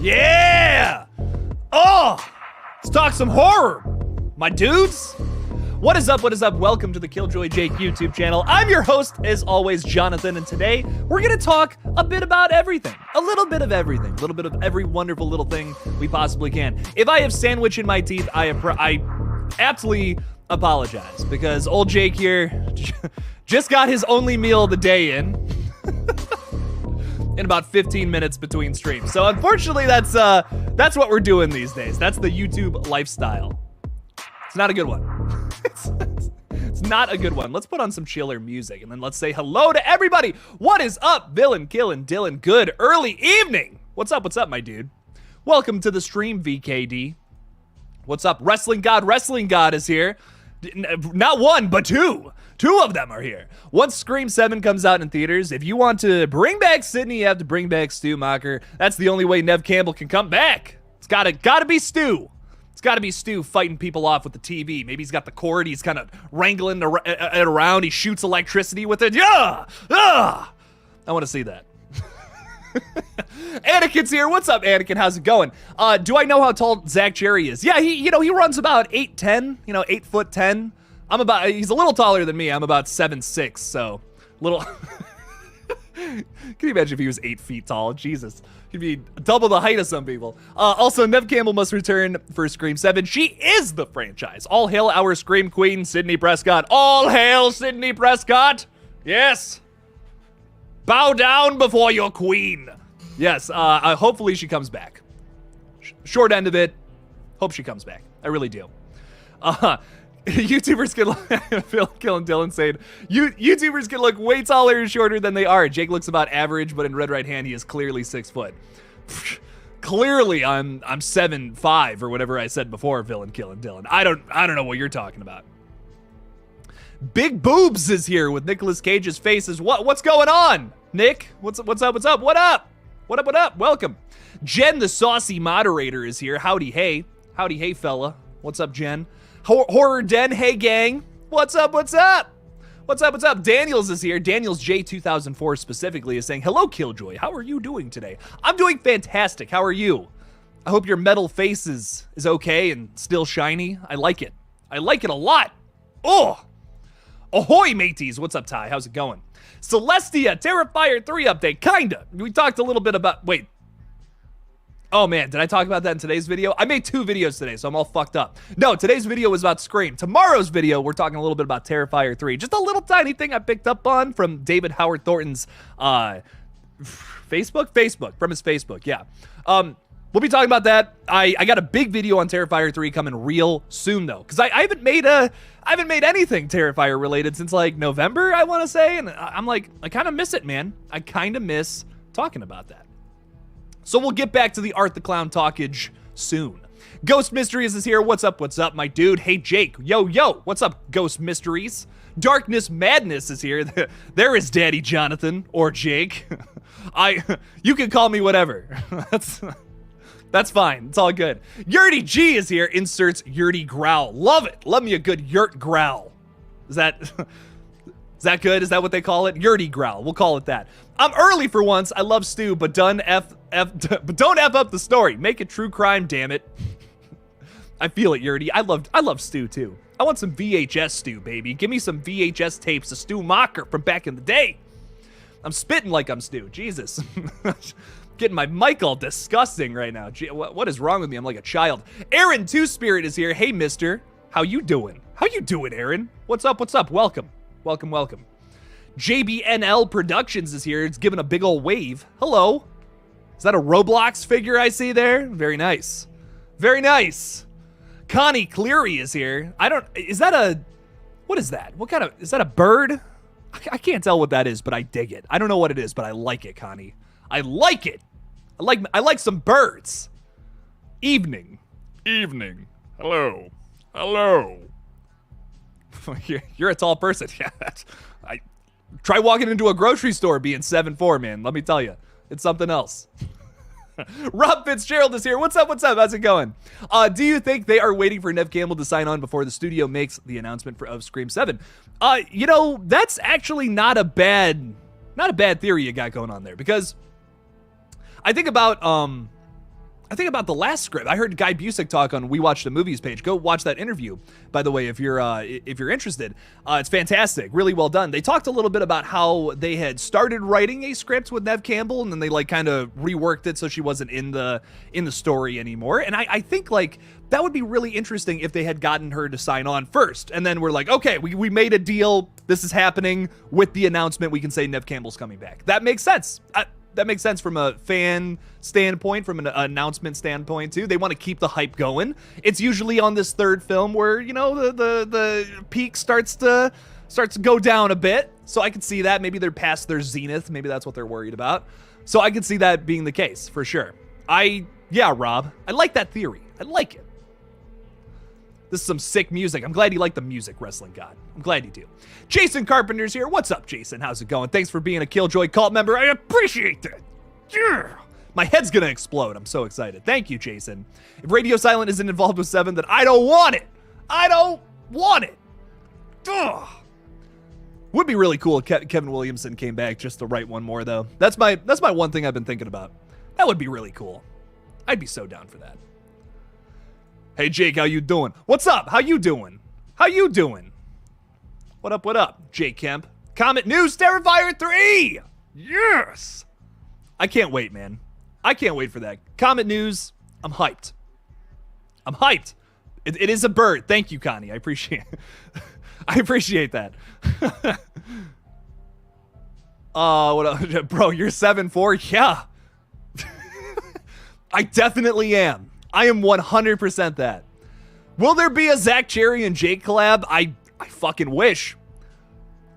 Yeah! Oh! Let's talk some horror, my dudes. What is up, what is up? Welcome to the Killjoy Jake YouTube channel. I'm your host, as always, Jonathan, and today we're gonna talk a bit about everything. A little bit of everything. A little bit of every wonderful little thing we possibly can. If I have sandwich in my teeth, I aptly apologize, because old Jake here just got his only meal of the day in about 15 minutes between streams. So unfortunately, that's what we're doing these days. That's the YouTube lifestyle. It's not a good one. It's not a good one. Let's put on some chiller music and then let's say hello to everybody. What is up, Villain, Killin, Dylan? Good early evening. What's up, my dude? Welcome to the stream, VKD. What's up? Wrestling God is here. Not one, but two. Two of them are here. Once Scream 7 comes out in theaters, if you want to bring back Sydney, you have to bring back Stu Macher. That's the only way Nev Campbell can come back. It's gotta be Stu. It's gotta be Stu fighting people off with the TV. Maybe he's got the cord, he's kind of wrangling it around, he shoots electricity with it. Yeah! I want to see that. Anakin's here. What's up, Anakin? How's it going? Do I know how tall Zach Cherry is? Yeah, he runs about 8'10", 8'10". He's a little taller than me. I'm about 7'6", so little. Can you imagine if he was 8 feet tall? Jesus, he'd be double the height of some people. Also, Nev Campbell must return for Scream 7. She is the franchise. All hail our Scream Queen, Sidney Prescott. All hail Sidney Prescott. Yes. Bow down before your queen. Yes, hopefully she comes back. Short end of it, hope she comes back. I really do. YouTubers can look, Phil, Kill, and Dylan saying, YouTubers can look way taller and shorter than they are. Jake looks about average, but in Red Right Hand, he is clearly 6 foot. Clearly, I'm 7'5" or whatever I said before, Villain, Kill, and Dylan. I don't know what you're talking about. Big Boobs is here with Nicolas Cage's faces. What's going on, Nick? What's up? What up? Welcome. Jen, the saucy moderator, is here. Howdy, hey, fella. What's up, Jen? Horror Den, hey gang. What's up? Daniels is here. Daniels J2004 specifically is saying, hello, Killjoy. How are you doing today? I'm doing fantastic. How are you? I hope your metal face is okay and still shiny. I like it. I like it a lot. Oh. Ahoy, mateys. What's up, Ty? How's it going? Celestia, Terrifier 3 update. Kinda. We talked a little bit about... Wait. Oh, man. Did I talk about that in today's video? I made 2 videos today, so I'm all fucked up. No, today's video was about Scream. Tomorrow's video, we're talking a little bit about Terrifier 3. Just a little tiny thing I picked up on from David Howard Thornton's Facebook? From his Facebook, yeah. We'll be talking about that. I got a big video on Terrifier 3 coming real soon, though, because I haven't made anything Terrifier related since like November, I want to say, and I'm like, I kind of miss it, man. I kind of miss talking about that. So we'll get back to the Art the Clown talkage soon. Ghost Mysteries is here. What's up, my dude? Hey, Jake. Yo. What's up, Ghost Mysteries? Darkness Madness is here. There is Daddy Jonathan, or Jake. You can call me whatever. That's fine. It's all good. Yurty G is here. Inserts Yurty growl. Love it. Love me a good Yurt growl. Is that good? Is that what they call it? Yurty growl. We'll call it that. I'm early for once. I love Stu, but don't F up the story. Make it true crime, damn it. I feel it, Yurty. I love Stu too. I want some VHS Stu, baby. Give me some VHS tapes of Stu Macher from back in the day. I'm spitting like I'm Stu. Jesus. Getting my mic all disgusting right now. Gee, what is wrong with me? I'm like a child. Aaron Two Spirit is here. Hey, mister. How you doing? Aaron? What's up? Welcome. JBNL Productions is here. It's giving a big old wave. Hello. Is that a Roblox figure I see there? Very nice. Connie Cleary is here. Is that a bird? I can't tell what that is, but I dig it. I don't know what it is, but I like it, Connie. I like it. I like some birds. Evening. Hello. You're a tall person. Yeah. Try walking into a grocery store being 7'4", man. Let me tell you, it's something else. Rob Fitzgerald is here. What's up? How's it going? Do you think they are waiting for Nev Campbell to sign on before the studio makes the announcement of Scream 7? That's actually not a bad theory you got going on there, because I think about I think about the last script. I heard Guy Busick talk on We Watched the Movies page. Go watch that interview, by the way, if you're interested. It's fantastic, really well done. They talked a little bit about how they had started writing a script with Neve Campbell, and then they like kind of reworked it so she wasn't in the story anymore. And I think like that would be really interesting if they had gotten her to sign on first, and then we're like, okay, we made a deal. This is happening. With the announcement, we can say Neve Campbell's coming back. That makes sense. That makes sense from a fan standpoint, from an announcement standpoint too. They want to keep the hype going. It's usually on this third film where, you know, the peak starts to go down a bit. So I could see that. Maybe they're past their zenith. Maybe that's what they're worried about. So I could see that being the case for sure. Yeah, Rob, I like that theory. I like it. This is some sick music. I'm glad you like the music, Wrestling God. I'm glad you do. Jason Carpenter's here. What's up, Jason? How's it going? Thanks for being a Killjoy cult member. I appreciate that. Yeah. My head's going to explode. I'm so excited. Thank you, Jason. If Radio Silent isn't involved with 7, then I don't want it. I don't want it. Ugh. Would be really cool if Kevin Williamson came back just to write one more, though. That's my one thing I've been thinking about. That would be really cool. I'd be so down for that. Hey, Jake, how you doing? What's up? How you doing? How you doing? What up, what up? Jake Kemp. Comet News, Terrifier 3! Yes! I can't wait, man. I can't wait for that. Comet News, I'm hyped. I'm hyped. It is a bird. Thank you, Connie. I appreciate it. I appreciate that. What else? Bro, you're 7'4"? Yeah. I definitely am. I am 100% that. Will there be a Zach Cherry and Jake collab? I fucking wish.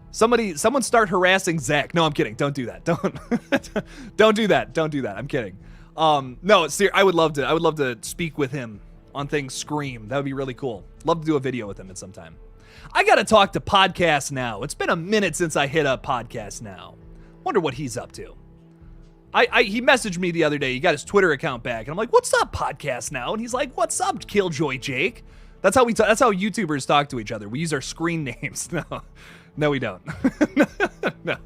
Someone start harassing Zach. No, I'm kidding. Don't do that. Don't do that. Don't do that. I'm kidding. No, I would love to speak with him on things Scream. That would be really cool. Love to do a video with him at some time. I got to talk to Podcast Now. It's been a minute since I hit up Podcast Now. Wonder what he's up to. He messaged me the other day. He got his Twitter account back, and I'm like, "What's up, Podcast Now?" And he's like, "What's up, Killjoy Jake?" That's how that's how YouTubers talk to each other. We use our screen names. No, we don't. No.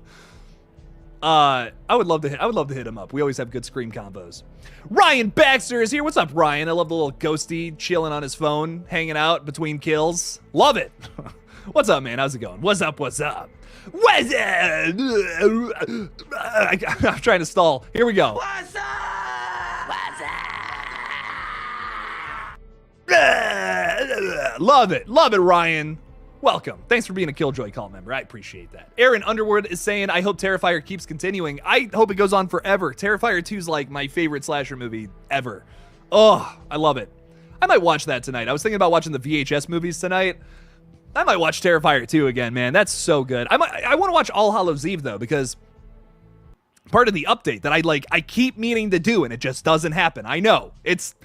I would love to hit him up. We always have good Scream combos. Ryan Baxter is here. What's up, Ryan? I love the little ghosty chilling on his phone, hanging out between kills. Love it. What's up, man? How's it going? What's up? What's up? What's up? I'm trying to stall. Here we go. What's up? What's up? Love it. Love it, Ryan. Welcome. Thanks for being a Killjoy call member. I appreciate that. Aaron Underwood is saying, I hope Terrifier keeps continuing. I hope it goes on forever. Terrifier 2 is like my favorite slasher movie ever. Oh, I love it. I might watch that tonight. I was thinking about watching the VHS movies tonight. I might watch Terrifier 2 again, man. That's so good. I want to watch All Hallows Eve, though, because part of the update that I keep meaning to do, and it just doesn't happen. I know. It's,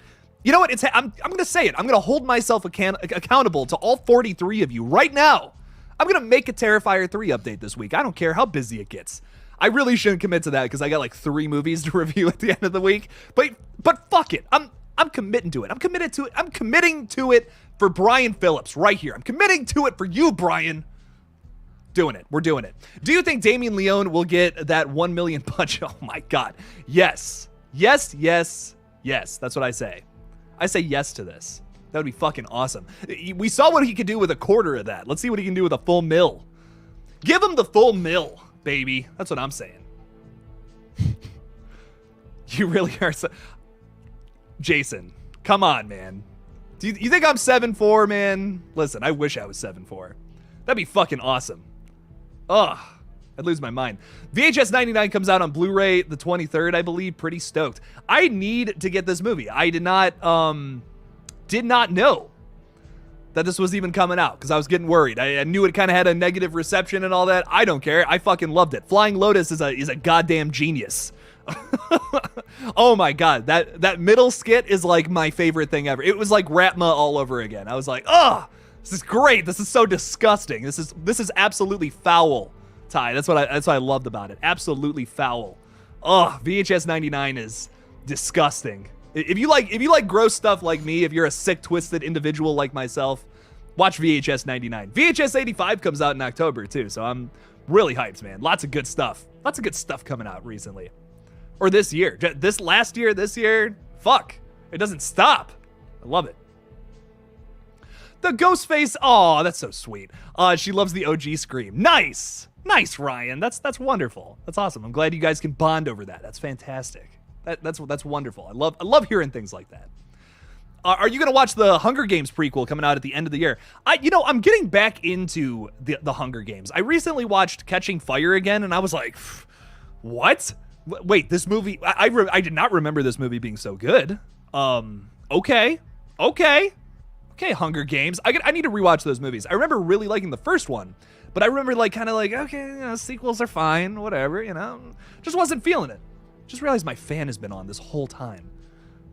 you know what? I'm going to say it. I'm going to hold myself accountable to all 43 of you right now. I'm going to make a Terrifier 3 update this week. I don't care how busy it gets. I really shouldn't commit to that because I got like 3 movies to review at the end of the week. But fuck it. I'm committing to it. I'm committed to it. I'm committing to it for Brian Phillips right here. I'm committing to it for you, Brian. Doing it. We're doing it. Do you think Damien Leone will get that 1 million punch? Oh my God. Yes. Yes, yes, yes. That's what I say. I say yes to this. That would be fucking awesome. We saw what he could do with a quarter of that. Let's see what he can do with a full mill. Give him the full mill, baby. That's what I'm saying. You really are so... Jason, come on, man. Do you think I'm 7'4", man? Listen, I wish I was 7'4". That'd be fucking awesome. Ugh, I'd lose my mind. VHS 99 comes out on Blu-ray the 23rd, I believe. Pretty stoked. I need to get this movie. I did not know that this was even coming out because I was getting worried. I knew it kind of had a negative reception and all that. I don't care. I fucking loved it. Flying Lotus is a goddamn genius. Oh my God, that middle skit is like my favorite thing ever. It was like Ratma all over again. I was like, oh, this is great. This is so disgusting. This is absolutely foul, Ty. That's what I loved about it. Absolutely foul. Oh, VHS 99 is disgusting. If you like gross stuff like me, if you're a sick, twisted individual like myself, watch VHS 99. VHS 85 comes out in October too, so I'm really hyped, man. Lots of good stuff. Lots of good stuff coming out recently. Or this year. This year, fuck. It doesn't stop. I love it. The Ghostface. Oh, that's so sweet. She loves the OG Scream. Nice. Nice, Ryan. That's wonderful. That's awesome. I'm glad you guys can bond over that. That's fantastic. That's wonderful. I love hearing things like that. Are you going to watch the Hunger Games prequel coming out at the end of the year? I'm getting back into the Hunger Games. I recently watched Catching Fire again, and I was like, what? Wait, this movie, I did not remember this movie being so good. Okay, Hunger Games. I need to rewatch those movies. I remember really liking the first one, but I remember okay, sequels are fine, whatever, just wasn't feeling it. Just realized my fan has been on this whole time.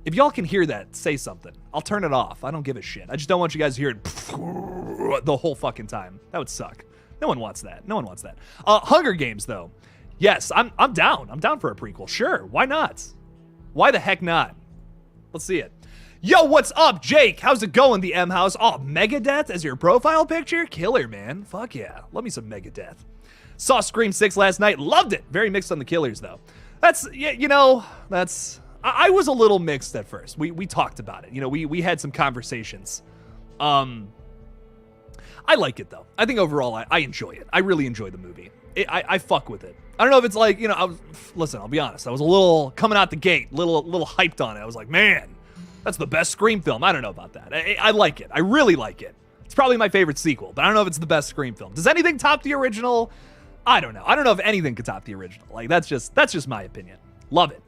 If y'all can hear that, say something. I'll turn it off. I don't give a shit. I just don't want you guys to hear it the whole fucking time. That would suck. No one wants that. Hunger Games, though. Yes, I'm down. I'm down for a prequel. Sure, why not? Why the heck not? Let's see it. Yo, what's up, Jake? How's it going, the M House? Oh, Megadeth as your profile picture? Killer, man. Fuck yeah. Love me some Megadeth. Saw Scream 6 last night. Loved it. Very mixed on the killers, though. I was a little mixed at first. We talked about it. We had some conversations. I like it, though. I think overall, I enjoy it. I really enjoy the movie. I fuck with it. I don't know if it's like, listen, I'll be honest. I was a little coming out the gate, little hyped on it. I was like, man, that's the best Scream film. I don't know about that. I like it. I really like it. It's probably my favorite sequel, but I don't know if it's the best Scream film. Does anything top the original? I don't know. I don't know if anything could top the original. Like, that's just my opinion. Love it.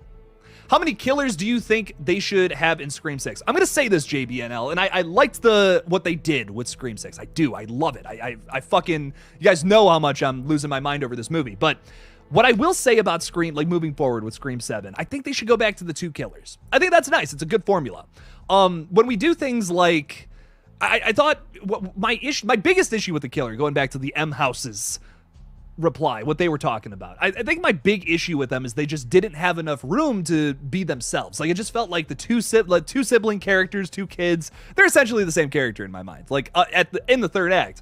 How many killers do you think they should have in Scream 6? I'm going to say this, JBNL, and I liked what they did with Scream 6. I do. I love it. I fucking, you guys know how much I'm losing my mind over this movie. But what I will say about Scream, like moving forward with Scream 7, I think they should go back to the 2 killers. I think that's nice. It's a good formula. When we do things like, I thought my biggest issue with the killer, going back to the M House's reply, what they were talking about, I think my big issue with them is they just didn't have enough room to be themselves. Like, it just felt like the two sibling characters, 2 kids, they're essentially the same character in my mind. Like, in the third act,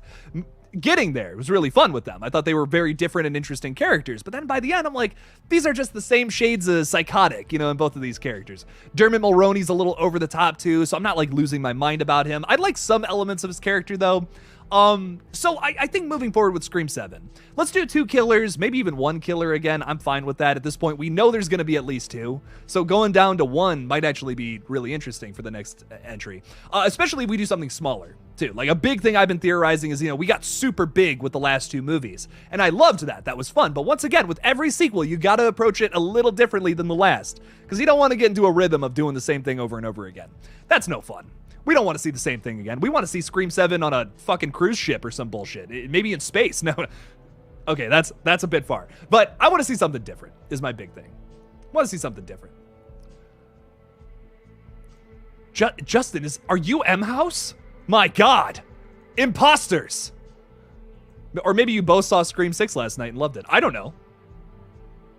getting there was really fun with them. I thought they were very different and interesting characters, but then by the end, I'm like, these are just the same shades of psychotic, in both of these characters. Dermot Mulroney's a little over the top too, so I'm not like losing my mind about him. I like some elements of his character though. So I think moving forward with Scream 7, let's do 2 killers, maybe even 1 killer again. I'm fine with that. At this point, we know there's going to be at least 2. So going down to 1 might actually be really interesting for the next entry. Especially if we do something smaller too. Like, a big thing I've been theorizing is, we got super big with the last 2 movies, and I loved that. That was fun. But once again, with every sequel, you got to approach it a little differently than the last, because you don't want to get into a rhythm of doing the same thing over and over again. That's no fun. We don't want to see the same thing again. We want to see Scream 7 on a fucking cruise ship or some bullshit. Maybe in space. No. Okay, that's a bit far. But I want to see something different is my big thing. I want to see something different. Justin, are you M House? My God. Imposters. Or maybe you both saw Scream 6 last night and loved it. I don't know.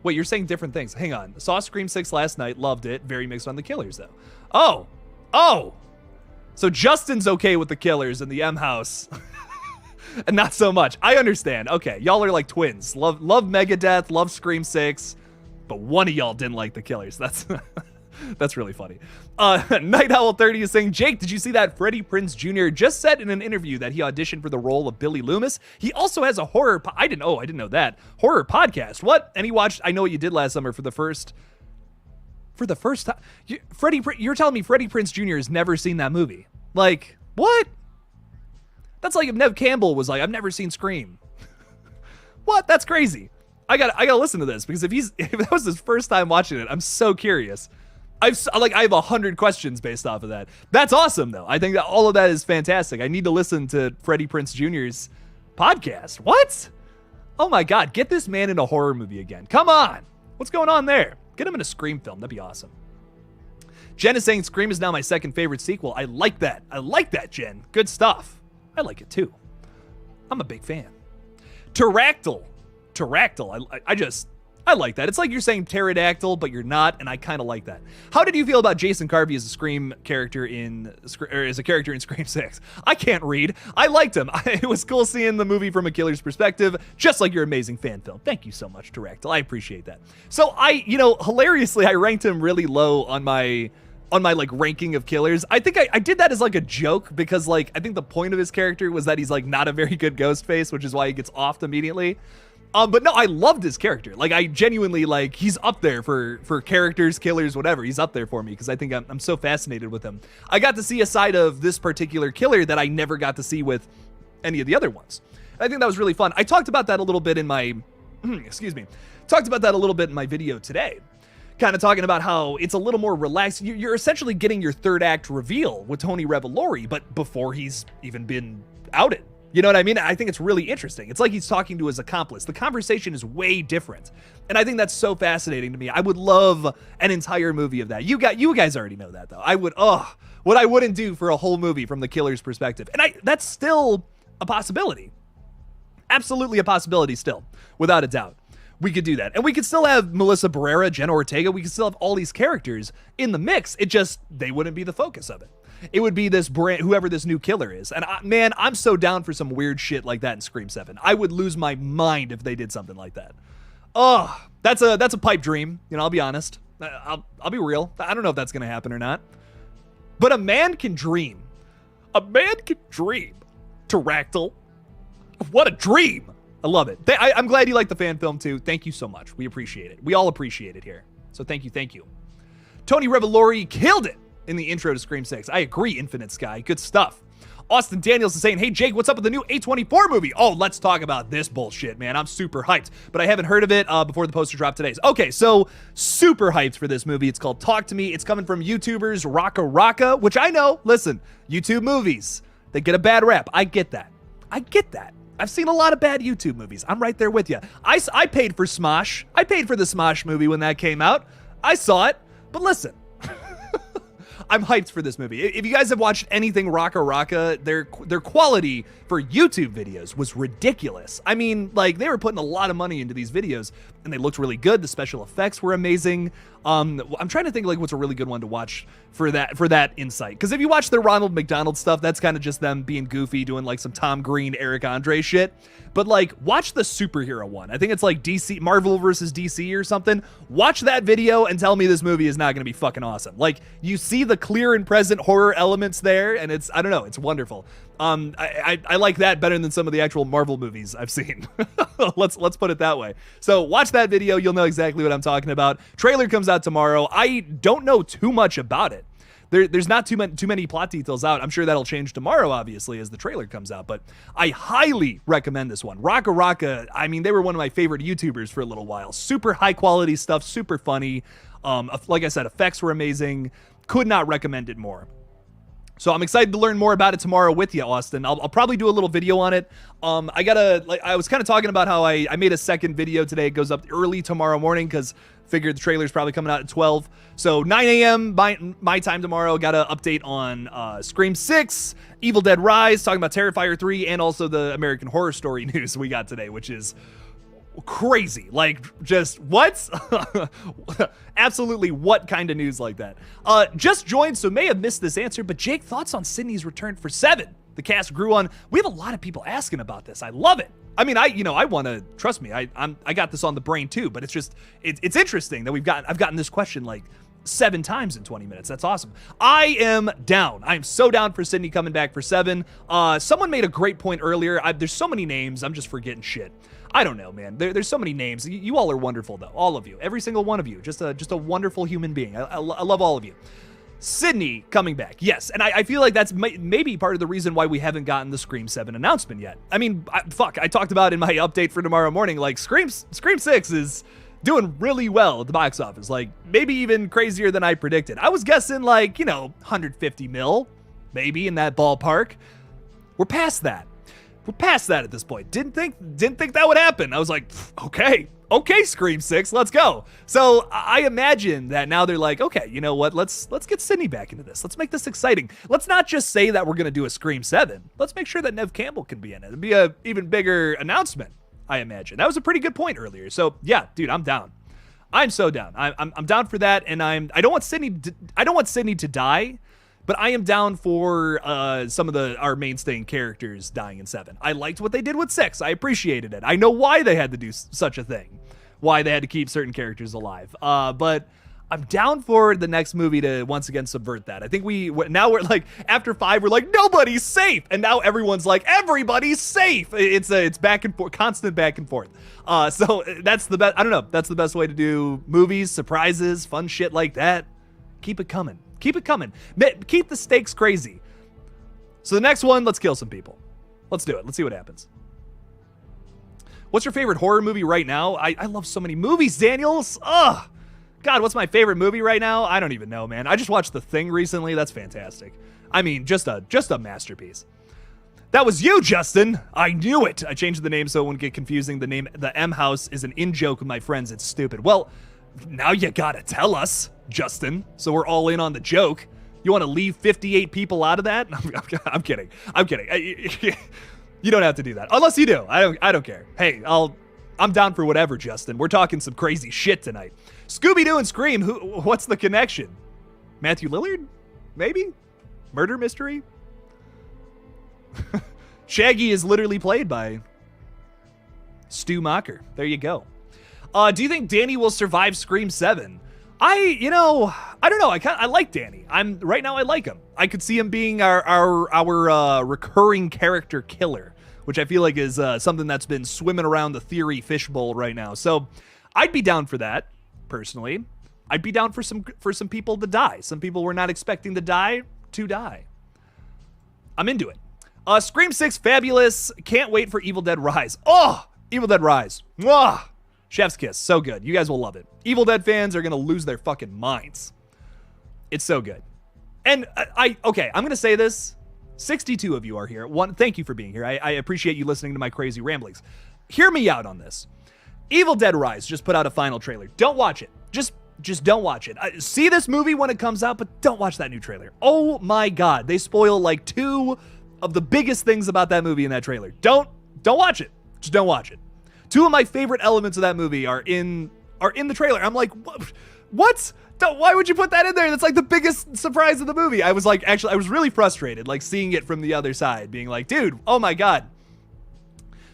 Wait, you're saying different things. Hang on. Saw Scream 6 last night, loved it. Very mixed on the killers, though. Oh. So Justin's okay with the killers and the M House. And not so much. I understand. Okay, y'all are like twins. Love Megadeth, love Scream 6, but one of y'all didn't like the killers. That's really funny. Night Owl 30 is saying, Jake, did you see that Freddie Prinze Jr. just said in an interview that he auditioned for the role of Billy Loomis? He also has a horror. I didn't know that. Horror podcast. What? And he watched I Know What You Did Last Summer for the first time. You're telling me Freddie Prinze Jr. has never seen that movie? Like, what? That's like if Nev Campbell was like, I've never seen Scream. What? That's crazy. I gotta listen to this, because if that was his first time watching it, I'm so curious. I have 100 questions based off of that. That's awesome, though. I think that all of that is fantastic. I need to listen to Freddie Prinze Jr.'s podcast. What? Oh my God, get this man in a horror movie again. Come on. What's going on there? Get him in a Scream film. That'd be awesome. Jen is saying Scream is now my second favorite sequel. I like that. Jen. Good stuff. I like it too. I'm a big fan. Pterodactyl. I like that. It's like you're saying pterodactyl, but you're not, and I kind of like that. How did you feel about Jason Carvey as a Scream character as a character in Scream 6? I can't read. I liked him. It was cool seeing the movie from a killer's perspective, just like your amazing fan film. Thank you so much, Pterodactyl. I appreciate that. So hilariously, I ranked him really low on my on my like ranking of killers. I think I did that as like a joke because like I think the point of his character was that he's like not a very good Ghostface, which is why he gets offed immediately. But no, I loved his character. Like I genuinely like he's up there for characters, killers, whatever. He's up there for me because I think I'm so fascinated with him. I got to see a side of this particular killer that I never got to see with any of the other ones. I think that was really fun. I talked about that a little bit in my talked about that a little bit in my video today. Kind of talking about how it's a little more relaxed. You're essentially getting your third act reveal with Tony Revolori, but before he's even been outed. You know what I mean? I think it's really interesting. It's like he's talking to his accomplice. The conversation is way different. And I think that's so fascinating to me. I would love an entire movie of that. You guys already know that though. I would, what I wouldn't do for a whole movie from the killer's perspective. And that's still a possibility. Absolutely a possibility still, without a doubt. We could do that. And we could still have Melissa Barrera, Jenna Ortega. We could still have all these characters in the mix. It just, they wouldn't be the focus of it. It would be this brand, whoever this new killer is. And man, I'm so down for some weird shit like that in Scream 7. I would lose my mind if they did something like that. Oh, that's a pipe dream. You know, I'll be honest. I'll be real. I don't know if that's going to happen or not. But a man can dream. A man can dream. Pterodactyl. What a dream. I love it. I'm glad you like the fan film too. Thank you so much. We appreciate it. We all appreciate it here. So thank you. Thank you. Tony Revolori killed it in the intro to Scream 6. I agree, Infinite Sky. Good stuff. Austin Daniels is saying, hey, Jake, what's up with the new A24 movie? Oh, let's talk about this bullshit, man. I'm super hyped, but I haven't heard of it before the poster dropped today. Okay, so super hyped for this movie. It's called Talk to Me. It's coming from YouTubers Raka Raka, which I know, listen, YouTube movies, they get a bad rap. I get that. I get that. I've seen a lot of bad YouTube movies. I'm right there with you. I paid for Smosh. I paid for the Smosh movie when that came out. I saw it, but listen. I'm hyped for this movie. If you guys have watched anything Raka Raka, their quality for YouTube videos was ridiculous. I mean, like, they were putting a lot of money into these videos, and they looked really good. The special effects were amazing. I'm trying to think, like, what's a really good one to watch for that insight. Because if you watch the Ronald McDonald stuff, that's kind of just them being goofy, doing, like, some Tom Green, Eric Andre shit. But, like, watch the superhero one. I think it's, like, DC, Marvel versus DC or something. Watch that video and tell me this movie is not going to be fucking awesome. Like, you see the clear and present horror elements there, and it's, I don't know, it's wonderful. I like that better than some of the actual Marvel movies I've seen. Let's put it that way. So watch that video. You'll know exactly what I'm talking about. Trailer comes out tomorrow. I don't know too much about it. There's not too many plot details out. I'm sure that'll change tomorrow, obviously, as the trailer comes out. But I highly recommend this one. Raka Raka, I mean, they were one of my favorite YouTubers for a little while. Super high quality stuff, super funny. Like I said, effects were amazing. Could not recommend it more. So I'm excited to learn more about it tomorrow with you, Austin. I'll probably do a little video on it. I was kind of talking about how I made a second video today. It goes up early tomorrow morning because figured the trailer's probably coming out at 12. So 9 a.m. my time tomorrow. Got an update on Scream 6, Evil Dead Rise, talking about Terrifier 3, and also the American Horror Story news we got today, which is crazy. Like, just what? Absolutely what kind of news like that? Just joined, so may have missed this answer, but Jake, thoughts on Sydney's return for 7? The cast grew on. We have a lot of people asking about this. I love it. I mean, I want to, trust me, I got this on the brain too, but it's just, it's interesting that I've gotten this question like 7 times in 20 minutes. That's awesome. I am down. I am so down for Sydney coming back for 7. Someone made a great point earlier. There's so many names. I'm just forgetting shit. I don't know, man. There's so many names. You all are wonderful, though. All of you. Every single one of you. Just a wonderful human being. I love all of you. Sydney coming back. Yes, and I feel like that's maybe part of the reason why we haven't gotten the Scream 7 announcement yet. I mean, I talked about in my update for tomorrow morning, like, Scream 6 is doing really well at the box office. Like, maybe even crazier than I predicted. I was guessing, like, 150 mil, maybe, in that ballpark. We're past that. We're past that at this point. Didn't think that would happen. I was like, okay, Scream 6, let's go. So I imagine that now they're like, okay, you know what? Let's get Sydney back into this. Let's make this exciting. Let's not just say that we're gonna do a Scream 7. Let's make sure that Neve Campbell can be in it. It'd be a even bigger announcement, I imagine. That was a pretty good point earlier. So yeah, dude, I'm down. I'm so down. I'm down for that, and I don't want Sydney to die. But I am down for some of our mainstay characters dying in 7. I liked what they did with 6. I appreciated it. I know why they had to do such a thing, why they had to keep certain characters alive. But I'm down for the next movie to once again subvert that. I think now we're like, after 5, we're like, nobody's safe. And now everyone's like, everybody's safe. It's back and forth, constant back and forth. So that's the best, I don't know, that's the best way to do movies, surprises, fun shit like that. Keep it coming. Keep it coming. Keep the stakes crazy. So the next one, let's kill some people. Let's do it. Let's see what happens. What's your favorite horror movie right now? I love so many movies, Daniels. Ugh. God, what's my favorite movie right now? I don't even know, man. I just watched The Thing recently. That's fantastic. I mean, just a masterpiece. That was you, Justin. I knew it. I changed the name so it wouldn't get confusing. The M House is an in-joke with my friends. It's stupid. Well, now you gotta tell us, Justin, so we're all in on the joke. You want to leave 58 people out of that? I'm kidding. I'm kidding. You don't have to do that. Unless you do. I don't care. Hey, I'm down for whatever, Justin. We're talking some crazy shit tonight. Scooby-Doo and Scream, what's the connection? Matthew Lillard? Maybe? Murder mystery? Shaggy is literally played by Stu Macher. There you go. Do you think Danny will survive Scream 7? I don't know. I like Danny. Right now I like him. I could see him being our recurring character killer, which I feel like is something that's been swimming around the theory fishbowl right now. So I'd be down for that. Personally, I'd be down for some people to die. Some people we're not expecting to die. I'm into it. Scream 6, fabulous. Can't wait for Evil Dead Rise. Oh, Evil Dead Rise. Mwah! Chef's kiss. So good. You guys will love it. Evil Dead fans are going to lose their fucking minds. It's so good. And okay, I'm going to say this. 62 of you are here. Thank you for being here. I appreciate you listening to my crazy ramblings. Hear me out on this. Evil Dead Rise just put out a final trailer. Don't watch it. Just don't watch it. See this movie when it comes out, but don't watch that new trailer. Oh my God. They spoil like 2 of the biggest things about that movie in that trailer. Don't watch it. Just don't watch it. 2 of my favorite elements of that movie are in the trailer. I'm like, what? Why would you put that in there? That's like the biggest surprise of the movie. I was like, actually, I was really frustrated, like seeing it from the other side, being like, dude, oh my God.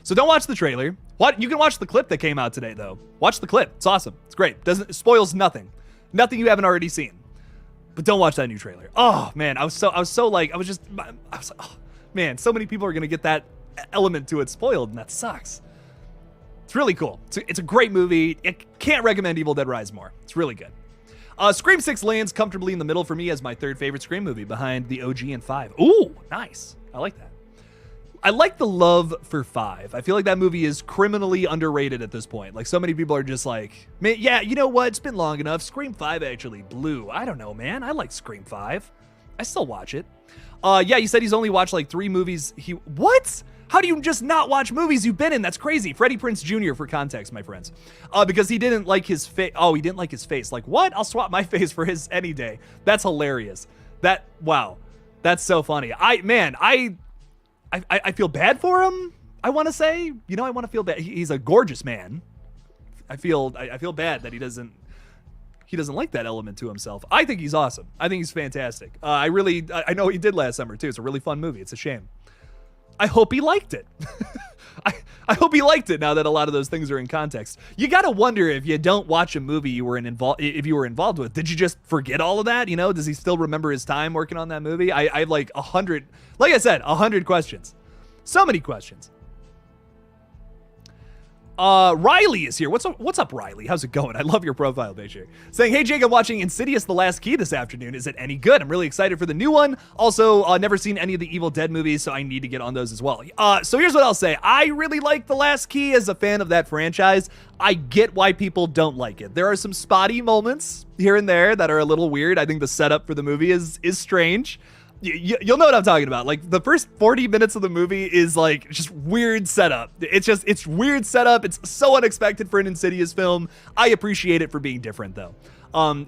So don't watch the trailer. You can watch the clip that came out today, though. Watch the clip. It's awesome. It's great. It spoils nothing. Nothing you haven't already seen. But don't watch that new trailer. Oh man, I was like, oh man, so many people are gonna get that element to it spoiled, and that sucks. It's really cool. It's a great movie. I can't recommend Evil Dead Rise more. It's really good. Scream 6 lands comfortably in the middle for me as my 3rd favorite Scream movie behind the OG and 5. Ooh, nice. I like that. I like the love for 5. I feel like that movie is criminally underrated at this point. Like, so many people are just like, man, yeah, you know what? It's been long enough. Scream 5 actually blew. I don't know, man. I like Scream 5. I still watch it. Yeah, you said he's only watched like 3 movies. What? How do you just not watch movies you've been in? That's crazy. Freddie Prinze Jr. for context, my friends. Because he didn't like his face. Oh, he didn't like his face. Like, what? I'll swap my face for his any day. That's hilarious. Wow. That's so funny. I feel bad for him, I want to say. I want to feel bad. He's a gorgeous man. I feel bad that he doesn't like that element to himself. I think he's awesome. I think he's fantastic. I know he did last summer too. It's a really fun movie. It's a shame. I hope he liked it. I hope he liked it now that a lot of those things are in context. You got to wonder if you don't watch a movie if you were involved with, did you just forget all of that? Does he still remember his time working on that movie? I have like 100, like I said, 100 questions. So many questions. Riley is here. What's up, Riley? How's it going? I love your profile picture. Saying, hey, Jake, I'm watching Insidious: The Last Key this afternoon. Is it any good? I'm really excited for the new one. Also, never seen any of the Evil Dead movies, so I need to get on those as well. So here's what I'll say. I really like The Last Key as a fan of that franchise. I get why people don't like it. There are some spotty moments here and there that are a little weird. I think the setup for the movie is strange. You'll know what I'm talking about. Like, the first 40 minutes of the movie is like just weird setup. It's weird setup. It's so unexpected for an Insidious film. I appreciate it for being different though.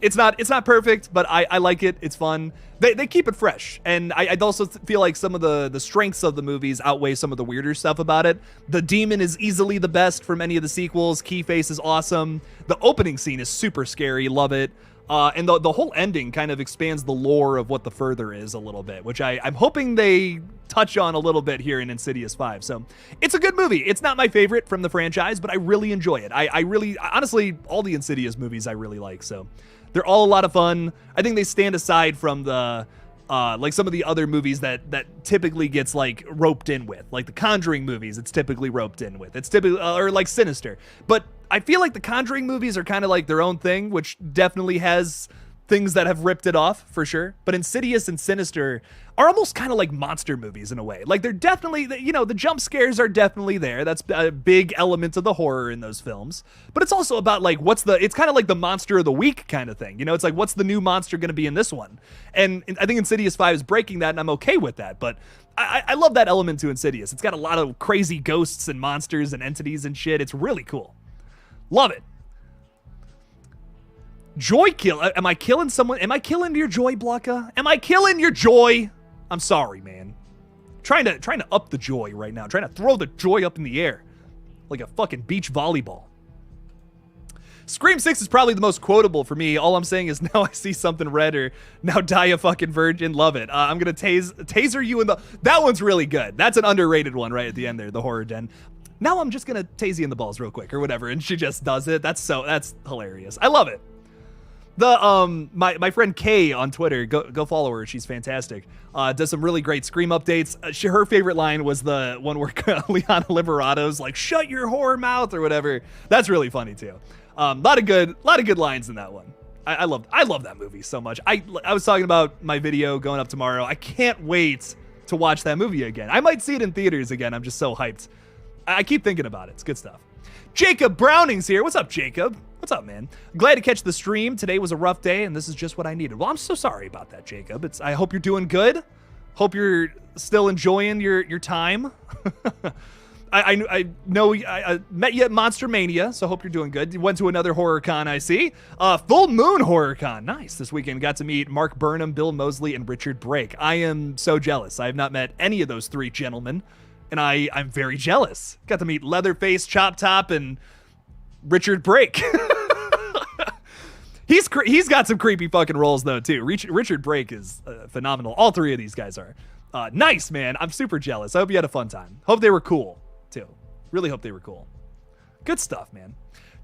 It's not perfect, but I like it. It's fun. They keep it fresh. And I'd also feel like some of the strengths of the movies outweigh some of the weirder stuff about it. The demon is easily the best from any of the sequels. Keyface is awesome. The opening scene is super scary. Love it. And the whole ending kind of expands the lore of what the further is a little bit, which I'm hoping they touch on a little bit here in Insidious 5. So it's a good movie. It's not my favorite from the franchise, but I really enjoy it. I really, honestly, all the Insidious movies I really like. So They're all a lot of fun. I think they stand aside from the like some of the other movies that typically gets like roped in with, like the Conjuring movies. It's typically roped in with. It's typically or like Sinister. But I feel like the Conjuring movies are kind of like their own thing, which definitely has things that have ripped it off for sure. But Insidious and Sinister are almost kind of like monster movies in a way. Like they're definitely, you know, the jump scares are definitely there. That's a big element of the horror in those films. But it's also about like, it's kind of like the monster of the week kind of thing. You know, it's like, what's the new monster going to be in this one? And I think Insidious 5 is breaking that, and I'm okay with that. But I love that element to Insidious. It's got a lot of crazy ghosts and monsters and entities and shit. It's really cool. Love it. Joy kill. Am I killing someone? Am I killing your joy, Blanca? Am I killing your joy? I'm sorry, man. Trying to up the joy right now. Trying to throw the joy up in the air like a fucking beach volleyball. Scream 6 is probably the most quotable for me. All I'm saying is now I see something red or now die a fucking virgin. Love it. I'm gonna taser you in the. That one's really good. That's an underrated one right at the end there. The horror den. Now I'm just gonna tase you in the balls real quick or whatever, and she just does it. That's hilarious. I love it. The my friend Kay on Twitter, go follow her. She's fantastic. Does some really great Scream updates. Her favorite line was the one where Liana Liberado's like, "Shut your whore mouth" or whatever. That's really funny too. Lot of good lines in that one. I love that movie so much. I was talking about my video going up tomorrow. I can't wait to watch that movie again. I might see it in theaters again. I'm just so hyped. I keep thinking about it. It's good stuff. Jacob Browning's here. What's up, Jacob? What's up, man? Glad to catch the stream. Today was a rough day, and this is just what I needed. Well, I'm so sorry about that, Jacob. I hope you're doing good. Hope you're still enjoying your time. I know I met you at Monster Mania, so hope you're doing good. You went to another horror con, I see. Full Moon Horror Con. Nice. This weekend got to meet Mark Burnham, Bill Moseley, and Richard Brake. I am so jealous. I have not met any of those three gentlemen, and I'm very jealous. Got to meet Leatherface, Chop Top, and Richard Brake. He's got some creepy fucking roles though too. Richard Brake is phenomenal. All three of these guys are. Nice, man. I'm super jealous. I hope you had a fun time. Hope they were cool too. Really hope they were cool. Good stuff, man.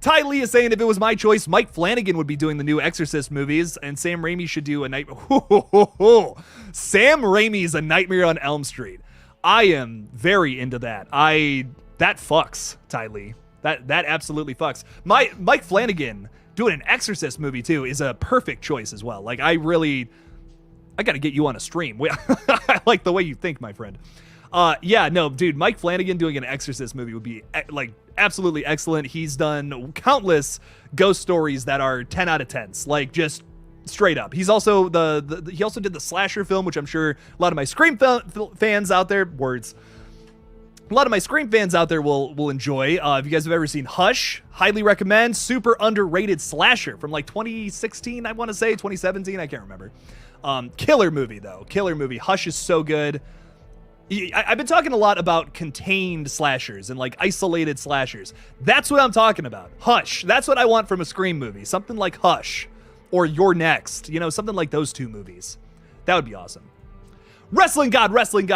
Ty Lee is saying if it was my choice, Mike Flanagan would be doing the new Exorcist movies, and Sam Raimi should do a Sam Raimi's A Nightmare on Elm Street. I am very into that. That fucks, Ty Lee. That absolutely fucks. Mike Flanagan doing an Exorcist movie too is a perfect choice as well. Like I gotta get you on a stream. I like the way you think, my friend. Yeah, no, dude, Mike Flanagan doing an Exorcist movie would be like absolutely excellent. He's done countless ghost stories that are 10 out of 10s, like just straight up. He's also he also did the slasher film, which I'm sure a lot of my Scream fans out there, a lot of my Scream fans out there will enjoy. If you guys have ever seen Hush, highly recommend. Super underrated slasher from like 2016, I want to say, 2017, I can't remember. Killer movie, though. Killer movie. Hush is so good. I've been talking a lot about contained slashers and like isolated slashers. That's what I'm talking about. Hush. That's what I want from a Scream movie. Something like Hush or You're Next. You know, something like those two movies. That would be awesome. Wrestling God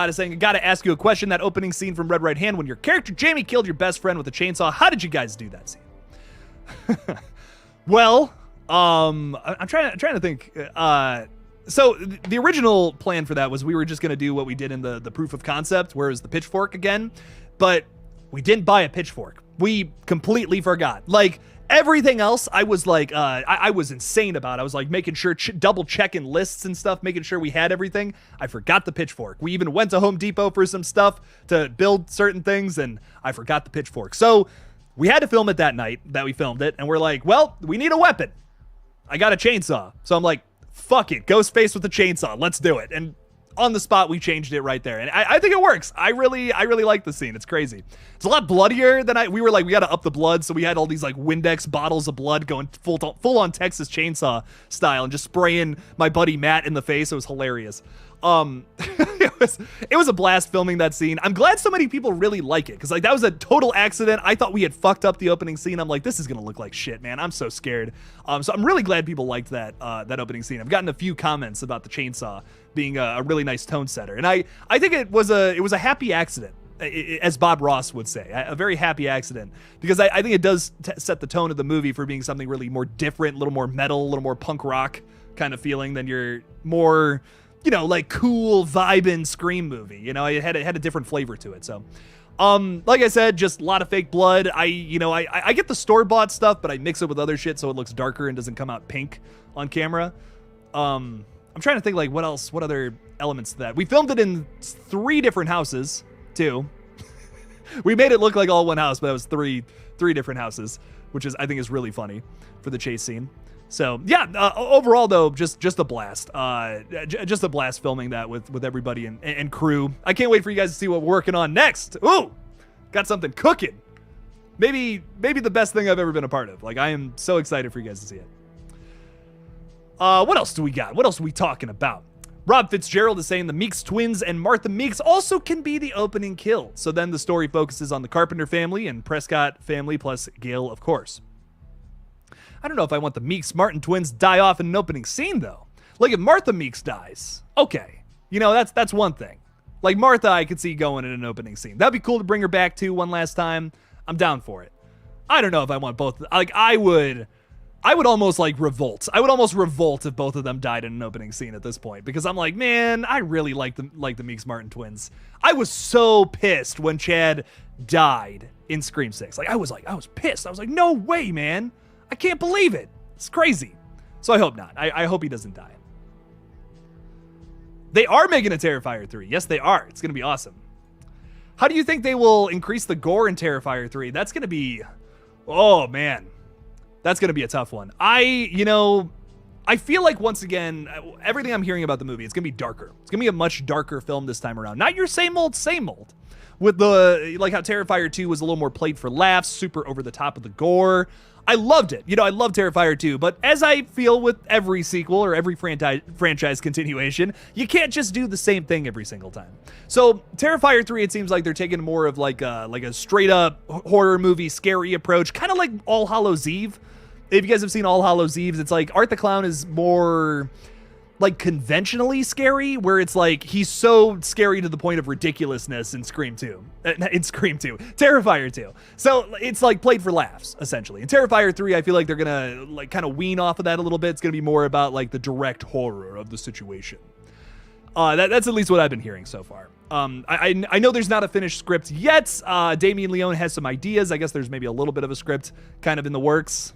is saying, I gotta ask you a question. That opening scene from Red Right Hand when your character Jamie killed your best friend with a chainsaw. How did you guys do that scene? Well, I'm trying to think. So the original plan for that was we were just gonna do what we did in the proof of concept, where it was the pitchfork again, but we didn't buy a pitchfork. We completely forgot. Like everything else, I was like, I was insane about. I was like making sure, double checking lists and stuff, making sure we had everything. I forgot the pitchfork. We even went to Home Depot for some stuff to build certain things, and I forgot the pitchfork. So we had to film it that night that we filmed it, and we're like, well, we need a weapon. I got a chainsaw. So I'm like, fuck it, Ghostface with the chainsaw. Let's do it. And on the spot, we changed it right there. And I think it works. I really like the scene. It's crazy. It's a lot bloodier than we were like, we got to up the blood. So we had all these like Windex bottles of blood going full on Texas Chainsaw style and just spraying my buddy Matt in the face. It was hilarious. It was a blast filming that scene. I'm glad so many people really like it, because like that was a total accident. I thought we had fucked up the opening scene. I'm like, this is gonna look like shit, man. I'm so scared. So I'm really glad people liked that opening scene. I've gotten a few comments about the chainsaw being a really nice tone setter, and I think it was a happy accident. as Bob Ross would say, a very happy accident, because I think it does set the tone of the movie for being something really more different, a little more metal, a little more punk rock kind of feeling than your more, you know, like cool vibin' Scream movie. You know, it had a different flavor to it. So, like I said, just a lot of fake blood. I get the store-bought stuff, but I mix it with other shit so it looks darker and doesn't come out pink on camera. I'm trying to think like what other elements to that. We filmed it in 3 different houses too. We made it look like all one house, but it was three different houses, which I think is really funny for the chase scene. So yeah, overall though, just a blast. Just a blast filming that with everybody and crew. I can't wait for you guys to see what we're working on next. Ooh, got something cooking. Maybe the best thing I've ever been a part of. Like, I am so excited for you guys to see it. What else do we got? What else are we talking about? Rob Fitzgerald is saying the Meeks twins and Martha Meeks also can be the opening kill. So then the story focuses on the Carpenter family and Prescott family plus Gail, of course. I don't know if I want the Meeks Martin twins die off in an opening scene though. Like if Martha Meeks dies, okay, you know, that's one thing. Like Martha, I could see going in an opening scene. That'd be cool to bring her back to one last time. I'm down for it. I don't know if I want both. Like I would almost like revolt. I would almost revolt if both of them died in an opening scene at this point, because I'm like, man, I really like the Meeks Martin twins. I was so pissed when Chad died in Scream 6. I was pissed. I was like, no way, man. I can't believe it. It's crazy. So I hope not. I hope he doesn't die. They are making a Terrifier 3. Yes, they are. It's going to be awesome. How do you think they will increase the gore in Terrifier 3? That's going to be... Oh, man. That's going to be a tough one. I feel like, once again, everything I'm hearing about the movie, it's going to be darker. It's going to be a much darker film this time around. Not your same old. With the, like how Terrifier 2 was a little more played for laughs, super over the top of the gore. I loved it. You know, I love Terrifier 2, but as I feel with every sequel or every franchise continuation, you can't just do the same thing every single time. So Terrifier 3, it seems like they're taking more of like a straight up horror movie, scary approach, kind of like All Hallows Eve. If you guys have seen All Hallows Eve, it's like Art the Clown is more like conventionally scary, where it's like he's so scary to the point of ridiculousness in Scream 2. Terrifier 2. So it's like played for laughs, essentially. In Terrifier 3, I feel like they're gonna like kind of wean off of that a little bit. It's gonna be more about like the direct horror of the situation. That's at least what I've been hearing so far. I know there's not a finished script yet. Damien Leone has some ideas. I guess there's maybe a little bit of a script kind of in the works,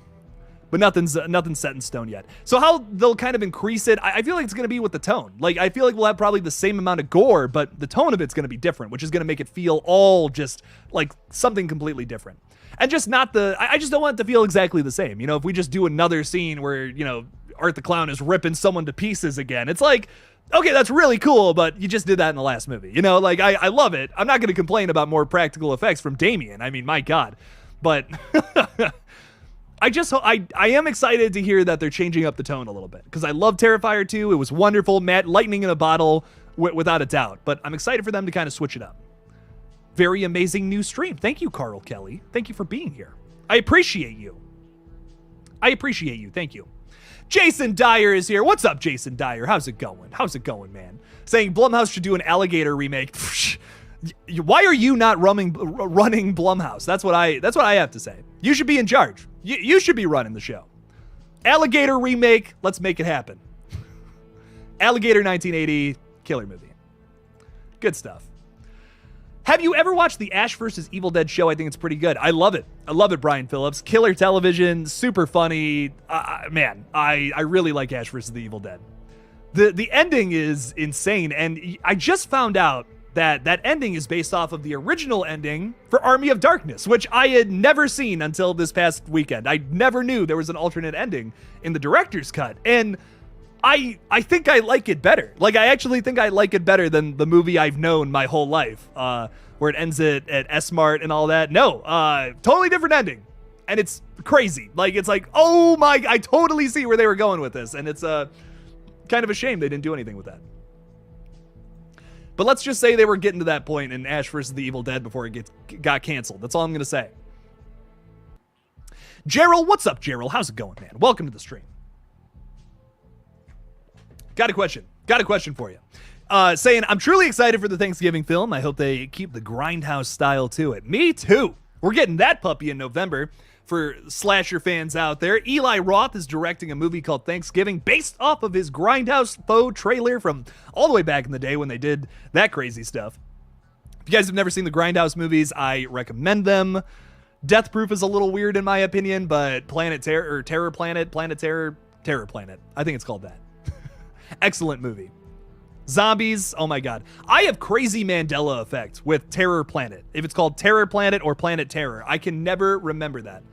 but nothing's set in stone yet. So how they'll kind of increase it, I feel like it's going to be with the tone. Like, I feel like we'll have probably the same amount of gore, but the tone of it's going to be different, which is going to make it feel all just like something completely different. And just not I just don't want it to feel exactly the same. You know, if we just do another scene where, you know, Art the Clown is ripping someone to pieces again, it's like, okay, that's really cool, but you just did that in the last movie. You know, like, I love it. I'm not going to complain about more practical effects from Damien. I mean, my God. But... I am excited to hear that they're changing up the tone a little bit, because I love Terrifier 2. It was wonderful. Lightning in a bottle, without a doubt. But I'm excited for them to kind of switch it up. Very amazing new stream. Thank you, Carl Kelly. Thank you for being here. I appreciate you. Thank you. Jason Dyer is here. What's up, Jason Dyer? How's it going, man? Saying Blumhouse should do an Alligator remake. Why are you not running Blumhouse? That's what I have to say. You should be in charge. You should be running the show. Alligator remake. Let's make it happen. Alligator 1980 killer movie. Good stuff. Have you ever watched the Ash vs. Evil Dead show? I think it's pretty good. I love it, Brian Phillips. Killer television, super funny. Man, I really like Ash vs. the Evil Dead. The ending is insane, and I just found out that ending is based off of the original ending for Army of Darkness, which I had never seen until this past weekend. I never knew there was an alternate ending in the director's cut, and I think I like it better. Like, I actually think I like it better than the movie I've known my whole life, where it ends at S-Mart and all that. No, totally different ending, and it's crazy. Like, it's like, oh my, I totally see where they were going with this, and it's kind of a shame they didn't do anything with that. But let's just say they were getting to that point in Ash vs. the Evil Dead before it got canceled. That's all I'm going to say. Gerald, what's up, Gerald? How's it going, man? Welcome to the stream. Got a question for you. Saying, I'm truly excited for the Thanksgiving film. I hope they keep the Grindhouse style to it. Me too. We're getting that puppy in November. For slasher fans out there, Eli Roth is directing a movie called Thanksgiving based off of his Grindhouse faux trailer from all the way back in the day when they did that crazy stuff. If you guys have never seen the Grindhouse movies, I recommend them. Death Proof is a little weird in my opinion, but Terror Planet, I think it's called that. Excellent movie. Zombies, oh my god. I have crazy Mandela effect with Terror Planet. If it's called Terror Planet or Planet Terror, I can never remember that.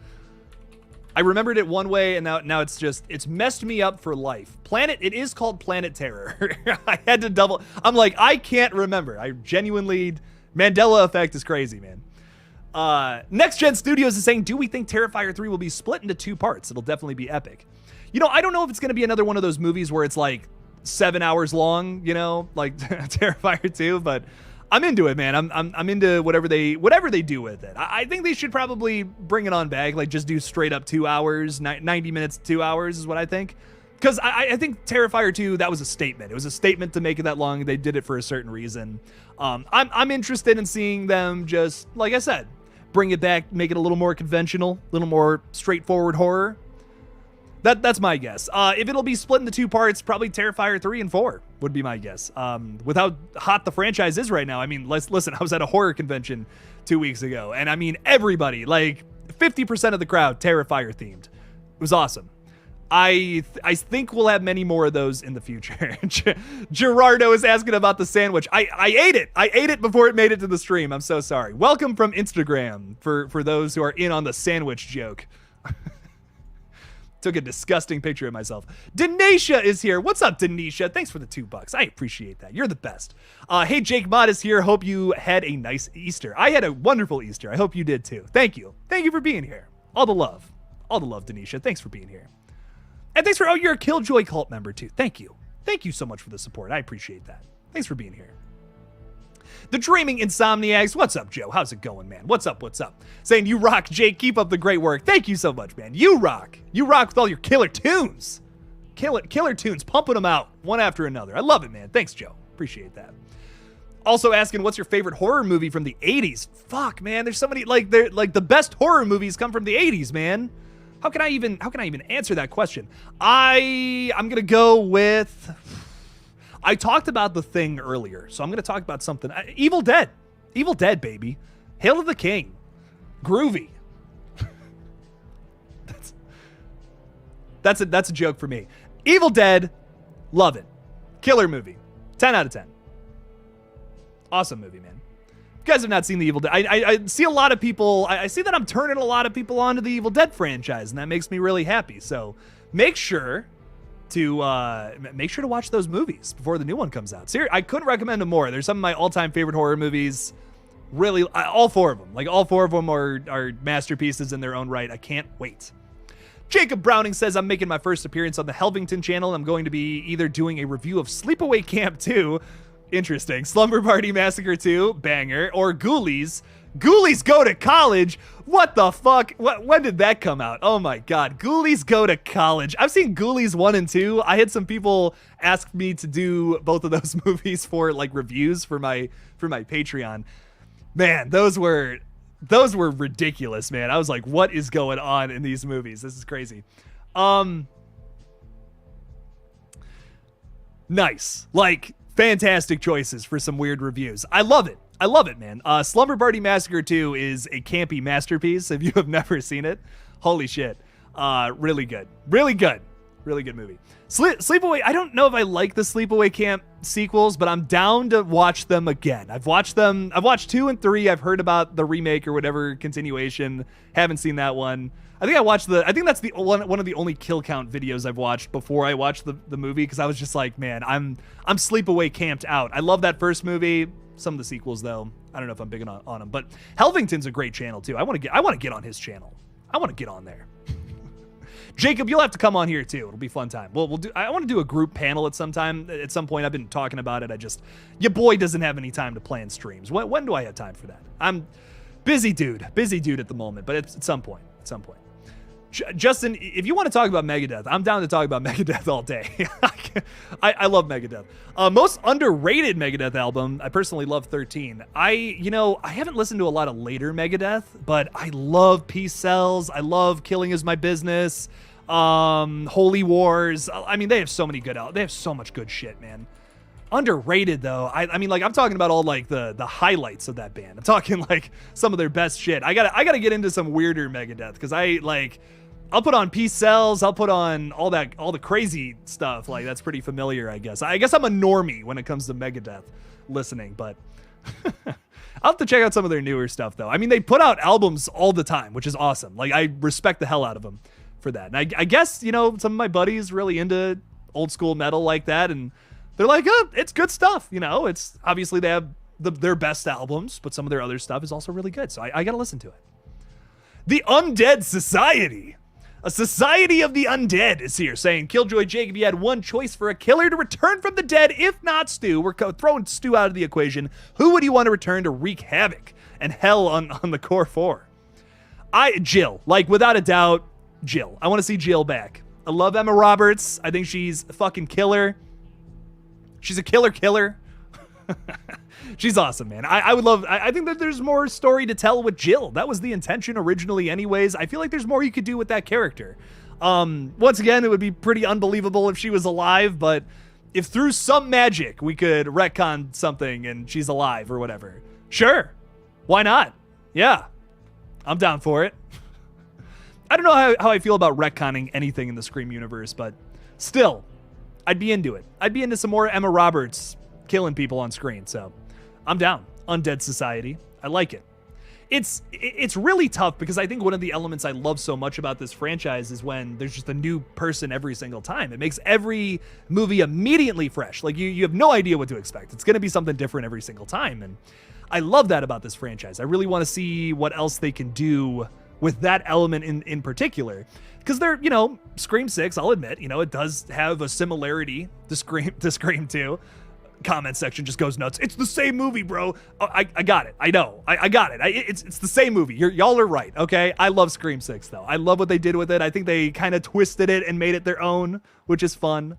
I remembered it one way, and now it's messed me up for life. It is called Planet Terror. I had to double, I'm like, I can't remember. I genuinely, Mandela effect is crazy, man. Next Gen Studios is saying, do we think Terrifier 3 will be split into 2 parts? It'll definitely be epic. You know, I don't know if it's going to be another one of those movies where it's like 7 hours long, you know, like Terrifier 2, but I'm into it, man. I'm into whatever they do with it. I think they should probably bring it on back, like just do straight up 2 hours, 90 minutes, 2 hours is what I think. Because I think Terrifier 2, that was a statement. It was a statement to make it that long. They did it for a certain reason. I'm interested in seeing them just, like I said, bring it back, make it a little more conventional, a little more straightforward horror. That's my guess. If it'll be split into 2 parts, probably Terrifier 3 and 4 would be my guess. With how hot the franchise is right now. I mean, listen, I was at a horror convention 2 weeks ago, and I mean, everybody, like 50% of the crowd, Terrifier themed. It was awesome. I think we'll have many more of those in the future. Gerardo is asking about the sandwich. I ate it. I ate it before it made it to the stream. I'm so sorry. Welcome from Instagram for those who are in on the sandwich joke. Took a disgusting picture of myself. Denisha is here. What's up, Denisha? Thanks for the $2. I appreciate that. You're the best. Hey, Jake Mott is here. Hope you had a nice Easter. I had a wonderful Easter. I hope you did too. Thank you. Thank you for being here. All the love. All the love, Denisha. Thanks for being here. And thanks for, you're a Killjoy cult member too. Thank you. Thank you so much for the support. I appreciate that. Thanks for being here. The Dreaming Insomniacs. What's up, Joe? How's it going, man? What's up? What's up? Saying, you rock, Jake. Keep up the great work. Thank you so much, man. You rock. You rock with all your killer tunes. Killer tunes. Pumping them out one after another. I love it, man. Thanks, Joe. Appreciate that. Also asking, what's your favorite horror movie from the 80s? Fuck, man. There's so many, like the best horror movies come from the 80s, man. How can I even answer that question? I'm gonna go with, I talked about The Thing earlier, so I'm gonna talk about something. Evil Dead. Evil Dead, baby. Hail to the King. Groovy. That's a joke for me. Evil Dead, love it. Killer movie. 10 out of 10. Awesome movie, man. If you guys have not seen the Evil Dead, I see a lot of people, I see that I'm turning a lot of people onto the Evil Dead franchise, and that makes me really happy. So make sure to watch those movies before the new one comes out. Seriously, I couldn't recommend them more. They're some of my all-time favorite horror movies. Really, all 4 of them. Like, all 4 of them are masterpieces in their own right. I can't wait. Jacob Browning says, I'm making my first appearance on the Helvington channel. I'm going to be either doing a review of Sleepaway Camp 2, interesting, Slumber Party Massacre 2, banger, or Ghoulies. Ghoulies Go to College? What the fuck? When did that come out? Oh my god, Ghoulies Go to College. I've seen Ghoulies 1 and 2. I had some people ask me to do both of those movies for like reviews for my Patreon. Man, those were ridiculous, man. I was like, what is going on in these movies? This is crazy. Nice. Like, fantastic choices for some weird reviews. I love it. I love it, man. Slumber Party Massacre 2 is a campy masterpiece if you have never seen it. Holy shit. Really good. Really good. Really good movie. Sleepaway, I don't know if I like the Sleepaway Camp sequels, but I'm down to watch them again. I've watched 2 and 3. I've heard about the remake or whatever continuation. Haven't seen that one. I think that's the one of the only kill count videos I've watched before I watched the movie, because I was just like, man, I'm Sleepaway Camped out. I love that first movie. Some of the sequels, though, I don't know if I'm big on them. But Helvington's a great channel too. I want to get on his channel. I want to get on there. Jacob, you'll have to come on here too. It'll be a fun time. We'll do. I want to do a group panel at some point. I've been talking about it. Your boy doesn't have any time to plan streams. When do I have time for that? I'm busy dude at the moment, but it's at some point. Justin, if you want to talk about Megadeth, I'm down to talk about Megadeth all day. I love Megadeth. Most underrated Megadeth album, I personally love 13. I haven't listened to a lot of later Megadeth, but I love Peace Cells. I love Killing Is My Business. Holy Wars. I mean, they have so many good albums. They have so much good shit, man. Underrated though. I mean, like, I'm talking about all like the highlights of that band. I'm talking like some of their best shit. I gotta get into some weirder Megadeth because I'll put on Peace Cells. I'll put on all the crazy stuff. Like, that's pretty familiar, I guess. I guess I'm a normie when it comes to Megadeth listening, but I'll have to check out some of their newer stuff though. I mean, they put out albums all the time, which is awesome. Like, I respect the hell out of them for that. And I guess, some of my buddies really into old school metal like that, and they're like, oh, it's good stuff. It's obviously they have their best albums, but some of their other stuff is also really good. So I got to listen to it. The Undead Society. A society of the undead is here saying, Killjoy Jake, if you had one choice for a killer to return from the dead, if not Stu, we're throwing Stu out of the equation, who would you want to return to wreak havoc and hell on the core 4? Jill. Like, without a doubt, Jill. I want to see Jill back. I love Emma Roberts. I think she's a fucking killer. She's a killer. She's awesome, man. I think that there's more story to tell with Jill. That was the intention originally anyways. I feel like there's more you could do with that character. Once again, it would be pretty unbelievable if she was alive, but if through some magic we could retcon something and she's alive or whatever, sure. Why not? Yeah. I'm down for it. I don't know how I feel about retconning anything in the Scream universe, but still, I'd be into it. I'd be into some more Emma Roberts killing people on screen, so I'm down. Undead Society. I like it. It's really tough because I think one of the elements I love so much about this franchise is when there's just a new person every single time. It makes every movie immediately fresh. Like, you have no idea what to expect. It's going to be something different every single time, and I love that about this franchise. I really want to see what else they can do with that element in particular. Because they're, Scream 6, I'll admit, it does have a similarity to Scream 2. Comment section just goes nuts. It's the same movie, bro. Oh, I got it. I know. I got it. It's the same movie. Y'all are right, okay? I love Scream 6, though. I love what they did with it. I think they kind of twisted it and made it their own, which is fun.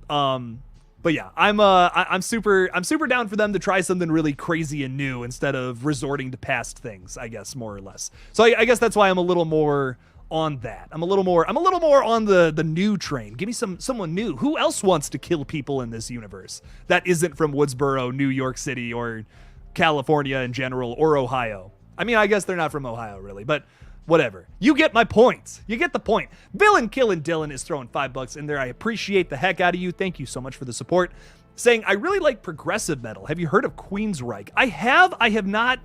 But yeah, I'm super down for them to try something really crazy and new instead of resorting to past things, I guess, more or less. So I guess that's why I'm a little more on that. I'm a little more on the new train. Give me someone new. Who else wants to kill people in this universe that isn't from Woodsboro, New York City, or California in general, or Ohio? I mean, I guess they're not from Ohio, really, but whatever. You get my point. You get the point. Villain Killin' Dylan is throwing $5 in there. I appreciate the heck out of you. Thank you so much for the support. Saying, I really like progressive metal. Have you heard of Queensryche? I have not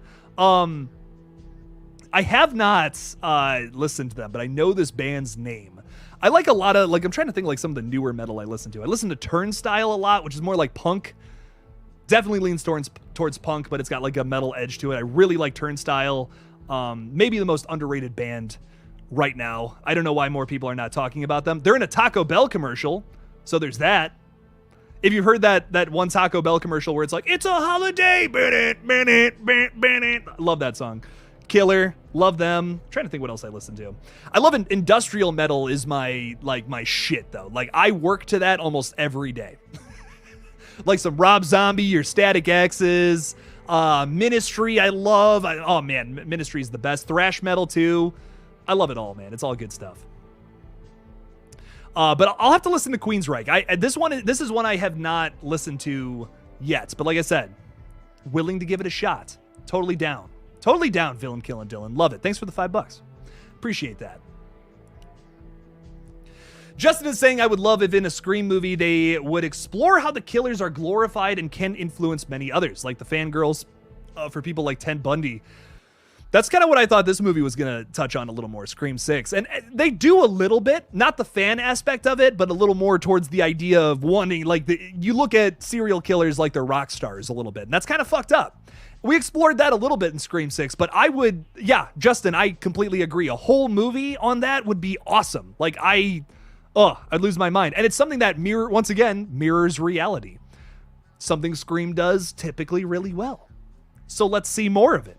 listened to them, but I know this band's name. I like a lot of, I'm trying to think like some of the newer metal I listen to. I listen to Turnstile a lot, which is more like punk. Definitely leans towards punk, but it's got like a metal edge to it. I really like Turnstile. Maybe the most underrated band right now. I don't know why more people are not talking about them. They're in a Taco Bell commercial, so there's that. If you've heard that one Taco Bell commercial where it's like, it's a holiday, love that song. Killer, love them. I'm trying to think what else I listen to. I love industrial metal is my shit though. Like, I work to that almost every day. Like some Rob Zombie or Static X's, Ministry I love. Oh man, Ministry is the best. Thrash metal too. I love it all, man. It's all good stuff. But I'll have to listen to Queensryche. This is one I have not listened to yet. But like I said, willing to give it a shot. Totally down. Totally down, Villain Killin' Dylan. Love it. Thanks for the $5. Appreciate that. Justin is saying, I would love if in a Scream movie they would explore how the killers are glorified and can influence many others, like the fangirls for people like Ted Bundy. That's kind of what I thought this movie was going to touch on a little more, Scream 6. And they do a little bit, not the fan aspect of it, but a little more towards the idea of wanting, you look at serial killers like they're rock stars a little bit, and that's kind of fucked up. We explored that a little bit in Scream 6, but Justin, I completely agree. A whole movie on that would be awesome. I'd lose my mind. And it's something that mirrors reality. Something Scream does typically really well. So let's see more of it.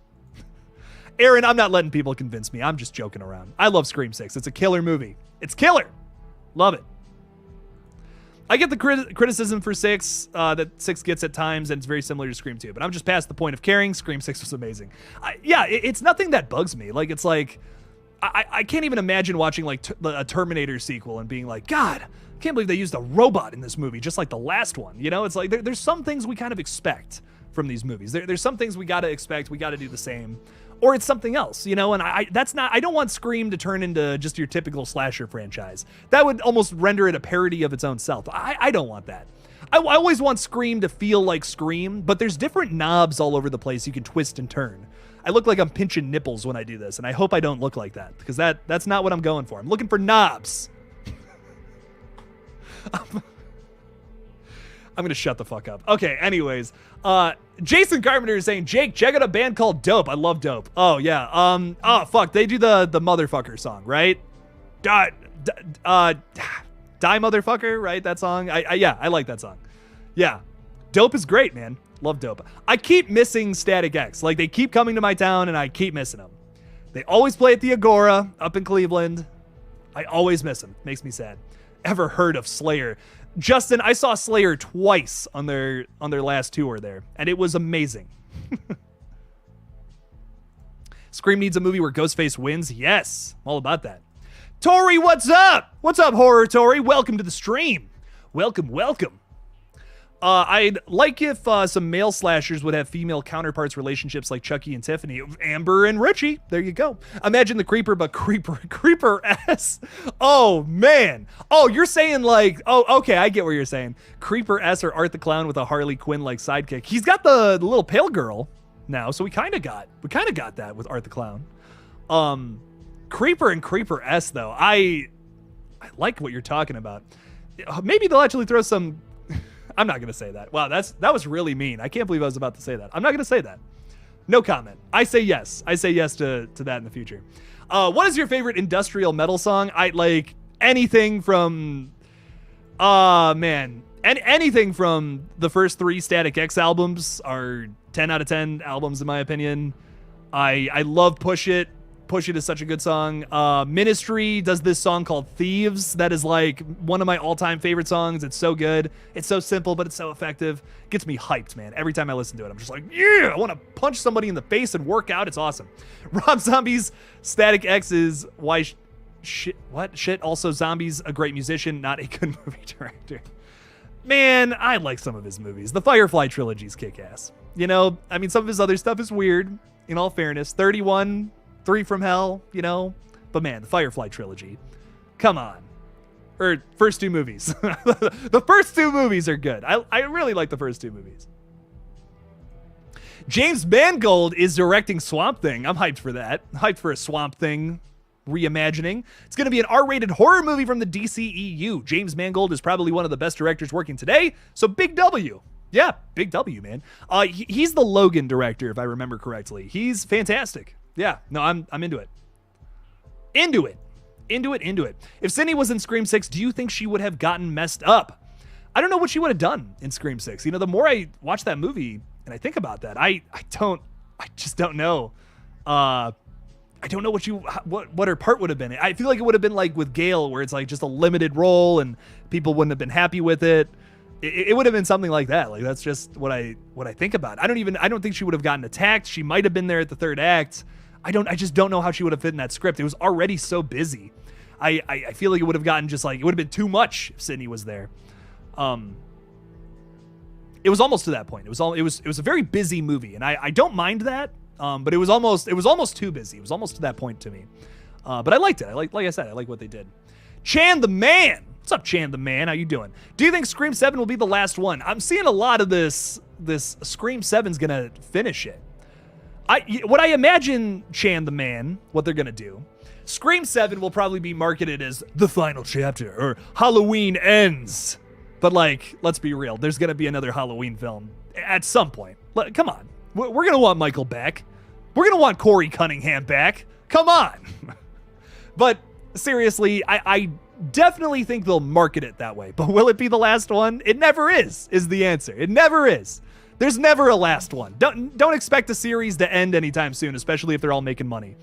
Aaron, I'm not letting people convince me. I'm just joking around. I love Scream 6. It's a killer movie. It's killer. Love it. I get the criticism for 6 that 6 gets at times, and it's very similar to Scream 2, but I'm just past the point of caring. Scream 6 was amazing. It's nothing that bugs me. Like, it's like, I can't even imagine watching like a Terminator sequel and being like, God, I can't believe they used a robot in this movie, just like the last one. You know, it's like there's some things we kind of expect from these movies. There's some things we got to expect. We got to do the same. Or it's something else, you know, and I don't want Scream to turn into just your typical slasher franchise. That would almost render it a parody of its own self. I don't want that. I always want Scream to feel like Scream, but there's different knobs all over the place you can twist and turn. I look like I'm pinching nipples when I do this, and I hope I don't look like that, because that's not what I'm going for. I'm looking for knobs. I'm gonna shut the fuck up. Okay, anyways. Jason Carpenter is saying, Jake, check out a band called Dope. I love Dope. Oh, yeah. Oh, fuck. They do the motherfucker song, right? Die Motherfucker, right? That song? I like that song. Yeah. Dope is great, man. Love Dope. I keep missing Static X. Like, they keep coming to my town, and I keep missing them. They always play at the Agora up in Cleveland. I always miss them. Makes me sad. Ever heard of Slayer? Justin, I saw Slayer twice on their last tour there, and it was amazing. Scream needs a movie where Ghostface wins. Yes, I'm all about that. Tori, what's up? What's up, Horror Tori? Welcome to the stream. Welcome. I'd like if some male slashers would have female counterparts relationships like Chucky and Tiffany. Amber and Richie. There you go. Imagine the Creeper, but Creeper S. Oh, man. Oh, you're saying like, oh, okay, I get what you're saying. Creeper S or Art the Clown with a Harley Quinn-like sidekick. He's got the little pale girl now, so we kind of got that with Art the Clown. Creeper and Creeper S, though. I like what you're talking about. Maybe they'll actually throw some... I'm not going to say that. Wow, that was really mean. I can't believe I was about to say that. I'm not going to say that. No comment. I say yes. I say yes to that in the future. What is your favorite industrial metal song? I like anything from... anything from the first 3 Static X albums are 10 out of 10 albums in my opinion. I love Push It. Push It is such a good song. Ministry does this song called Thieves. That is like one of my all-time favorite songs. It's so good. It's so simple, but it's so effective. Gets me hyped, man. Every time I listen to it, I'm just like, yeah, I want to punch somebody in the face and work out. It's awesome. Rob Zombie's Static X is why shit. What? Shit. Also, Zombie's a great musician, not a good movie director. Man, I like some of his movies. The Firefly trilogy's kick-ass. You know, I mean, some of his other stuff is weird, in all fairness. 31... 3 from Hell, you know? But man, the Firefly trilogy. Come on. Or first 2 movies. The first 2 movies are good. I really like the first 2 movies. James Mangold is directing Swamp Thing. I'm hyped for that. I'm hyped for a Swamp Thing reimagining. It's going to be an R-rated horror movie from the DCEU. James Mangold is probably one of the best directors working today, so big W. Yeah, big W, man. He's the Logan director, if I remember correctly. He's fantastic. Yeah, no, I'm into it. Into it. If Sydney was in Scream 6, do you think she would have gotten messed up? I don't know what she would have done in Scream 6. You know, the more I watch that movie and I think about that, I just don't know. I don't know what her part would have been. I feel like it would have been like with Gale, where it's like just a limited role and people wouldn't have been happy with it. It would have been something like that. Like, that's just what I think about. I don't think she would have gotten attacked. She might have been there at the 3rd act. I just don't know how she would have fit in that script. It was already so busy. I feel like it would have gotten just like, it would have been too much if Sydney was there. It was almost to that point. It was a very busy movie, and I don't mind that. But it was almost too busy. It was almost to that point to me. But I liked it. Like I said, I like what they did. Chan the Man. What's up, Chan the Man? How you doing? Do you think Scream 7 will be the last one? I'm seeing a lot of this Scream 7's gonna finish it. What I imagine, Chan the Man, what they're gonna do, Scream 7 will probably be marketed as the final chapter or Halloween ends. But like, let's be real, there's gonna be another Halloween film at some point. Come on, we're gonna want Michael back. We're gonna want Corey Cunningham back. Come on. But seriously, I definitely think they'll market it that way. But will it be the last one? It never is the answer. It never is. There's never a last one. Don't expect a series to end anytime soon, especially if they're all making money.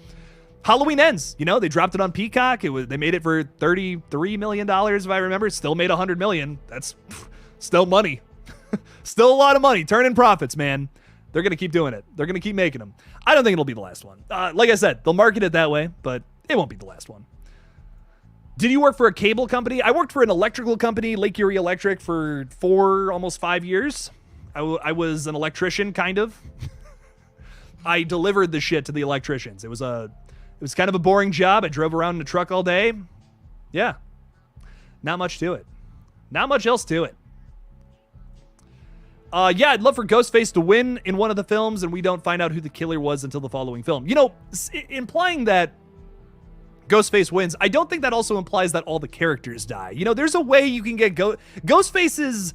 Halloween Ends, you know, they dropped it on Peacock. They made it for $33 million, if I remember. Still made $100 million. That's still money. Still a lot of money. Turning profits, man. They're going to keep doing it. They're going to keep making them. I don't think it'll be the last one. Like I said, they'll market it that way, but it won't be the last one. Did you work for a cable company? I worked for an electrical company, Lake Erie Electric, for almost 5 years. I was an electrician, kind of. I delivered the shit to the electricians. It was kind of a boring job. I drove around in a truck all day. Yeah. Not much to it. Not much else to it. Yeah, I'd love for Ghostface to win in one of the films, and we don't find out who the killer was until the following film. You know, implying that Ghostface wins, I don't think that also implies that all the characters die. You know, there's a way you can get Ghostfaces.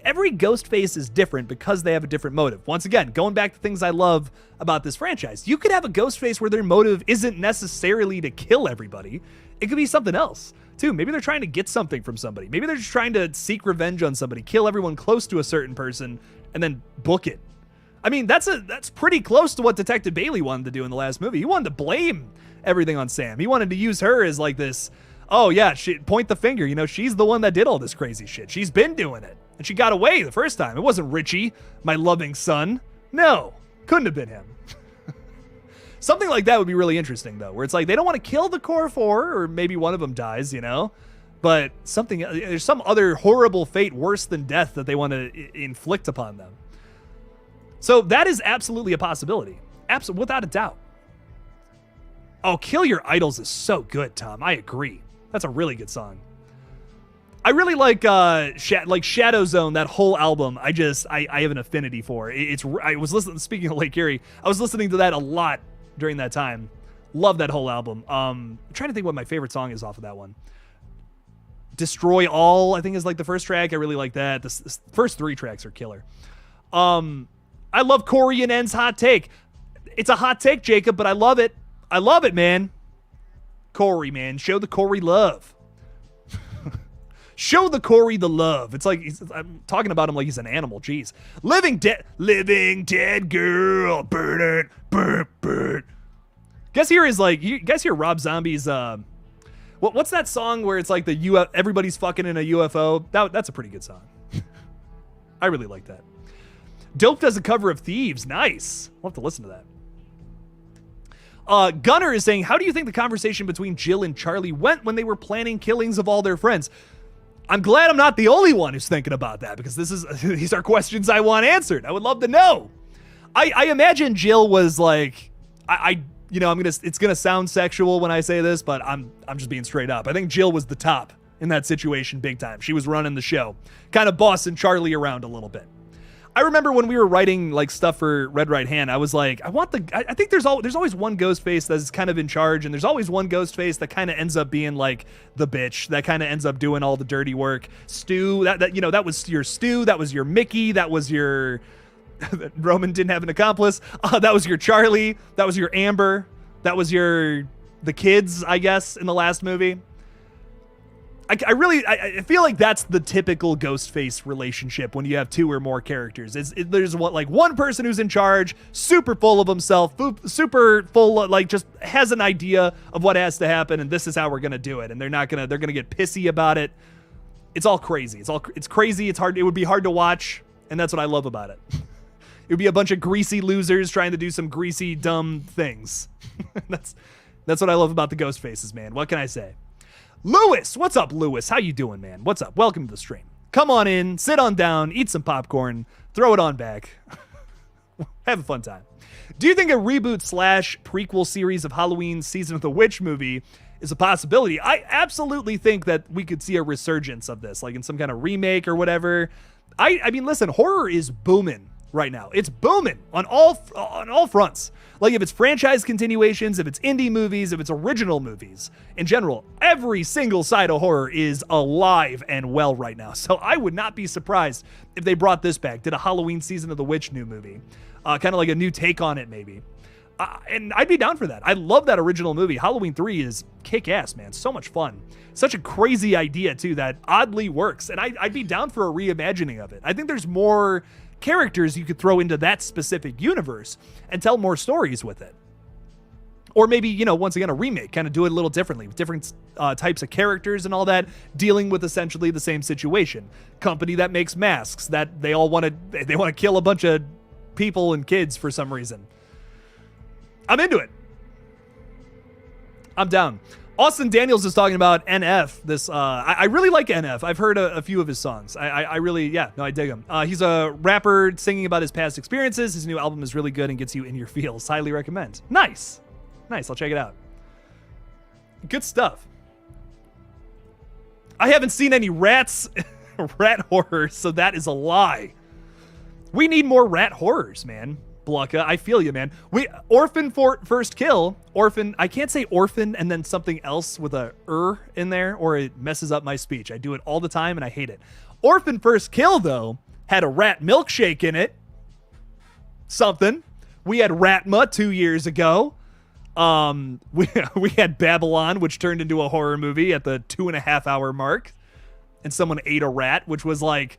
Every Ghostface is different because they have a different motive. Once again, going back to things I love about this franchise, you could have a Ghostface where their motive isn't necessarily to kill everybody. It could be something else, too. Maybe they're trying to get something from somebody. Maybe they're just trying to seek revenge on somebody, kill everyone close to a certain person, and then book it. I mean, that's pretty close to what Detective Bailey wanted to do in the last movie. He wanted to blame everything on Sam. He wanted to use her as like this, oh yeah, point the finger. You know, she's the one that did all this crazy shit. She's been doing it. And she got away the first time. It wasn't Richie, my loving son. No, couldn't have been him. Something like that would be really interesting, though, where it's like they don't want to kill the core four, or maybe one of them dies, you know? But there's some other horrible fate worse than death that they want to inflict upon them. So that is absolutely a possibility. Without a doubt. Oh, Kill Your Idols is so good, Tom. I agree. That's a really good song. I really like Shadow Zone, that whole album. I have an affinity for. I was listening, speaking of Lake Erie, I was listening to that a lot during that time. Love that whole album. I'm trying to think what my favorite song is off of that one. Destroy All, I think, is like the first track. I really like that. The first 3 tracks are killer. I love Corey and N's hot take. It's a hot take, Jacob, but I love it. I love it, man. Corey, man. Show the Corey love. Show the Corey the love. It's like, I'm talking about him like he's an animal. Jeez. Living dead girl. Burn it. Burn. Guess here is like, you guys hear Rob Zombie's, what's that song where it's like everybody's fucking in a UFO? That's a pretty good song. I really like that. Dope does a cover of Thieves. Nice. We'll have to listen to that. Gunner is saying, how do you think the conversation between Jill and Charlie went when they were planning killings of all their friends? I'm glad I'm not the only one who's thinking about that, because these are questions I want answered. I would love to know. I imagine Jill was like, it's gonna sound sexual when I say this, but I'm just being straight up. I think Jill was the top in that situation big time. She was running the show, kind of bossing Charlie around a little bit. I remember when we were writing like stuff for Red Right Hand, I was like, I think there's always one Ghostface that's kind of in charge, and there's always one Ghostface that kind of ends up being like the bitch that kind of ends up doing all the dirty work. Stu, that was your Stu, that was your Mickey, that was your Roman didn't have an accomplice. That was your Charlie, that was your Amber, that was the kids, I guess, in the last movie. I feel like that's the typical Ghostface relationship when you have 2 or more characters. There's one person who's in charge, super full of himself, super full, like just has an idea of what has to happen, and this is how we're gonna do it. And they're gonna get pissy about it. It's all crazy. It's crazy. It's hard. It would be hard to watch, and that's what I love about it. It would be a bunch of greasy losers trying to do some greasy, dumb things. That's what I love about the Ghostfaces, man. What can I say? Lewis, what's up, Lewis? How you doing, man? What's up? Welcome to the stream. Come on in, sit on down, eat some popcorn, throw it on back. Have a fun time. Do you think a reboot / prequel series of Halloween Season of the Witch movie is a possibility? I absolutely think that we could see a resurgence of this, like in some kind of remake or whatever. I mean, listen, horror is booming right now. It's booming on all fronts. Like if it's franchise continuations, if it's indie movies, if it's original movies, in general, every single side of horror is alive and well right now. So I would not be surprised if they brought this back, did a Halloween Season of the Witch new movie, kind of like a new take on it maybe. And I'd be down for that. I love that original movie. Halloween 3 is kick-ass, man. So much fun. Such a crazy idea, too, that oddly works. And I'd be down for a reimagining of it. I think there's more characters you could throw into that specific universe and tell more stories with it. Or maybe, you know, once again, a remake, kind of do it a little differently with different types of characters and all that, dealing with essentially the same situation. Company that makes masks that they want to kill a bunch of people and kids for some reason. I'm into it. I'm down. Austin Daniels is talking about NF. I really like NF. I've heard a few of his songs. I dig him. He's a rapper singing about his past experiences. His new album is really good and gets you in your feels. Highly recommend. Nice. I'll check it out. Good stuff. I haven't seen any rat horrors, so that is a lie. We need more rat horrors, man. Blucka, I feel you, man. Orphan for first kill. Orphan, I can't say orphan and then something else with a in there, or it messes up my speech. I do it all the time and I hate it. Orphan first kill, though, had a rat milkshake in it. Something. We had Ratma 2 years ago. We had Babylon, which turned into a horror movie at the 2.5 hour mark, and someone ate a rat, which was like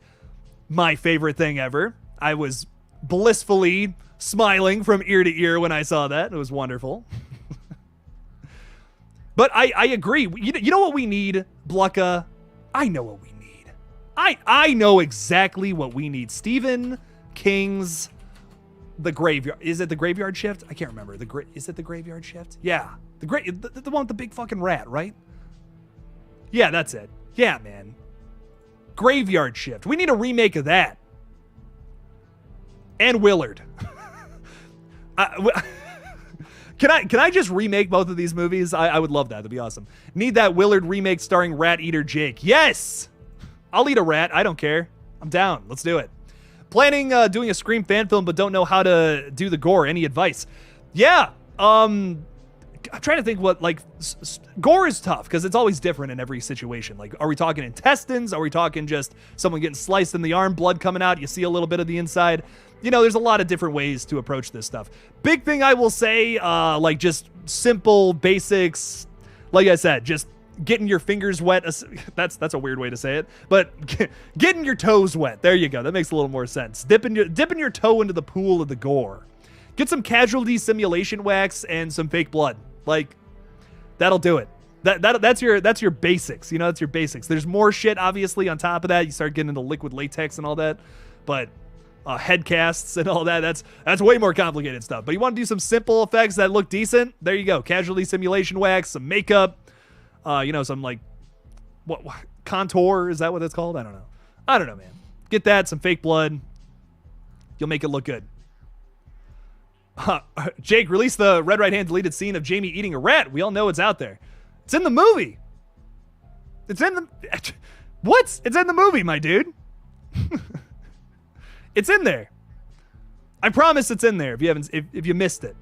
my favorite thing ever. I was blissfully smiling from ear to ear when I saw that. It was wonderful. But I agree. You know what we need, Blucka? I know what we need. I know exactly what we need. Stephen King's The Graveyard. Is it The Graveyard Shift? I can't remember. Is it The Graveyard Shift? Yeah. The one with the big fucking rat, right? Yeah, that's it. Yeah, man. Graveyard Shift. We need a remake of that. And Willard. Can I just remake both of these movies? I would love that. That'd be awesome. Need that Willard remake starring Rat Eater Jake. Yes! I'll eat a rat. I don't care. I'm down. Let's do it. Planning doing a Scream fan film, but don't know how to do the gore. Any advice? Yeah. I'm trying to think what, like, gore is tough because it's always different in every situation. Like, are we talking intestines? Are we talking just someone getting sliced in the arm, blood coming out? You see a little bit of the inside. You know, there's a lot of different ways to approach this stuff. Big thing I will say, like, just simple basics. Like I said, just getting your fingers wet. That's a weird way to say it, but getting your toes wet. There you go. That makes a little more sense. Dipping your toe into the pool of the gore. Get some casualty simulation wax and some fake blood. Like, that'll do it. That's your basics. You know, that's your basics. There's more shit obviously on top of that. You start getting into liquid latex and all that, but head casts and all that. That's way more complicated stuff. But you want to do some simple effects that look decent? There you go. Casualty simulation wax, some makeup. You know, some like what contour, is that what it's called? I don't know, man. Get that, some fake blood. You'll make it look good. Jake, release the Red Right Hand deleted scene of Jamie eating a rat. We all know it's out there. It's in the movie. It's in the what? It's in the movie, my dude. It's in there. I promise it's in there if you missed it.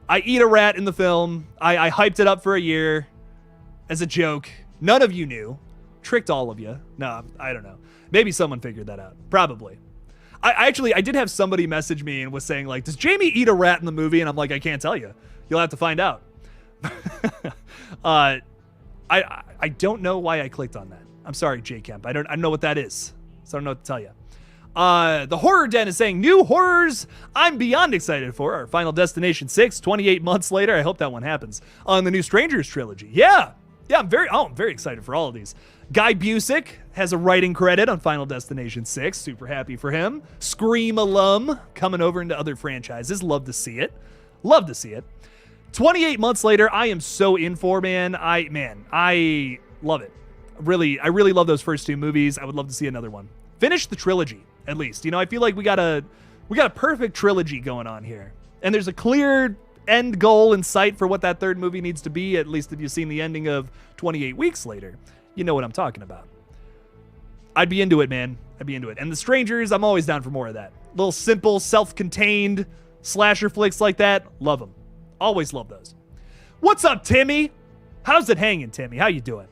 I eat a rat in the film. I hyped it up for a year as a joke. None of you knew. Tricked all of you. No, I don't know. Maybe someone figured that out. Probably. I did have somebody message me and was saying, like, does Jamie eat a rat in the movie? And I'm like, I can't tell you. You'll have to find out. I don't know why I clicked on that. I'm sorry, J Kemp. I don't know what that is. So I don't know what to tell you. The Horror Den is saying, new horrors I'm beyond excited for. Our Final Destination 6, 28 months later. I hope that one happens. On the new Strangers trilogy. Yeah, I'm very excited for all of these. Guy Busick has a writing credit on Final Destination 6. Super happy for him. Scream alum coming over into other franchises. Love to see it. 28 months later, I am so in for, man. I love it. I really love those first two movies. I would love to see another one. Finish the trilogy, at least. You know, I feel like we got a perfect trilogy going on here. And there's a clear end goal in sight for what that third movie needs to be, at least if you've seen the ending of 28 Weeks Later. You know what I'm talking about. I'd be into it, man. I'd be into it. And The Strangers, I'm always down for more of that. Little simple, self-contained slasher flicks like that. Love them. Always love those. What's up, Timmy? How's it hanging, Timmy? How you doing?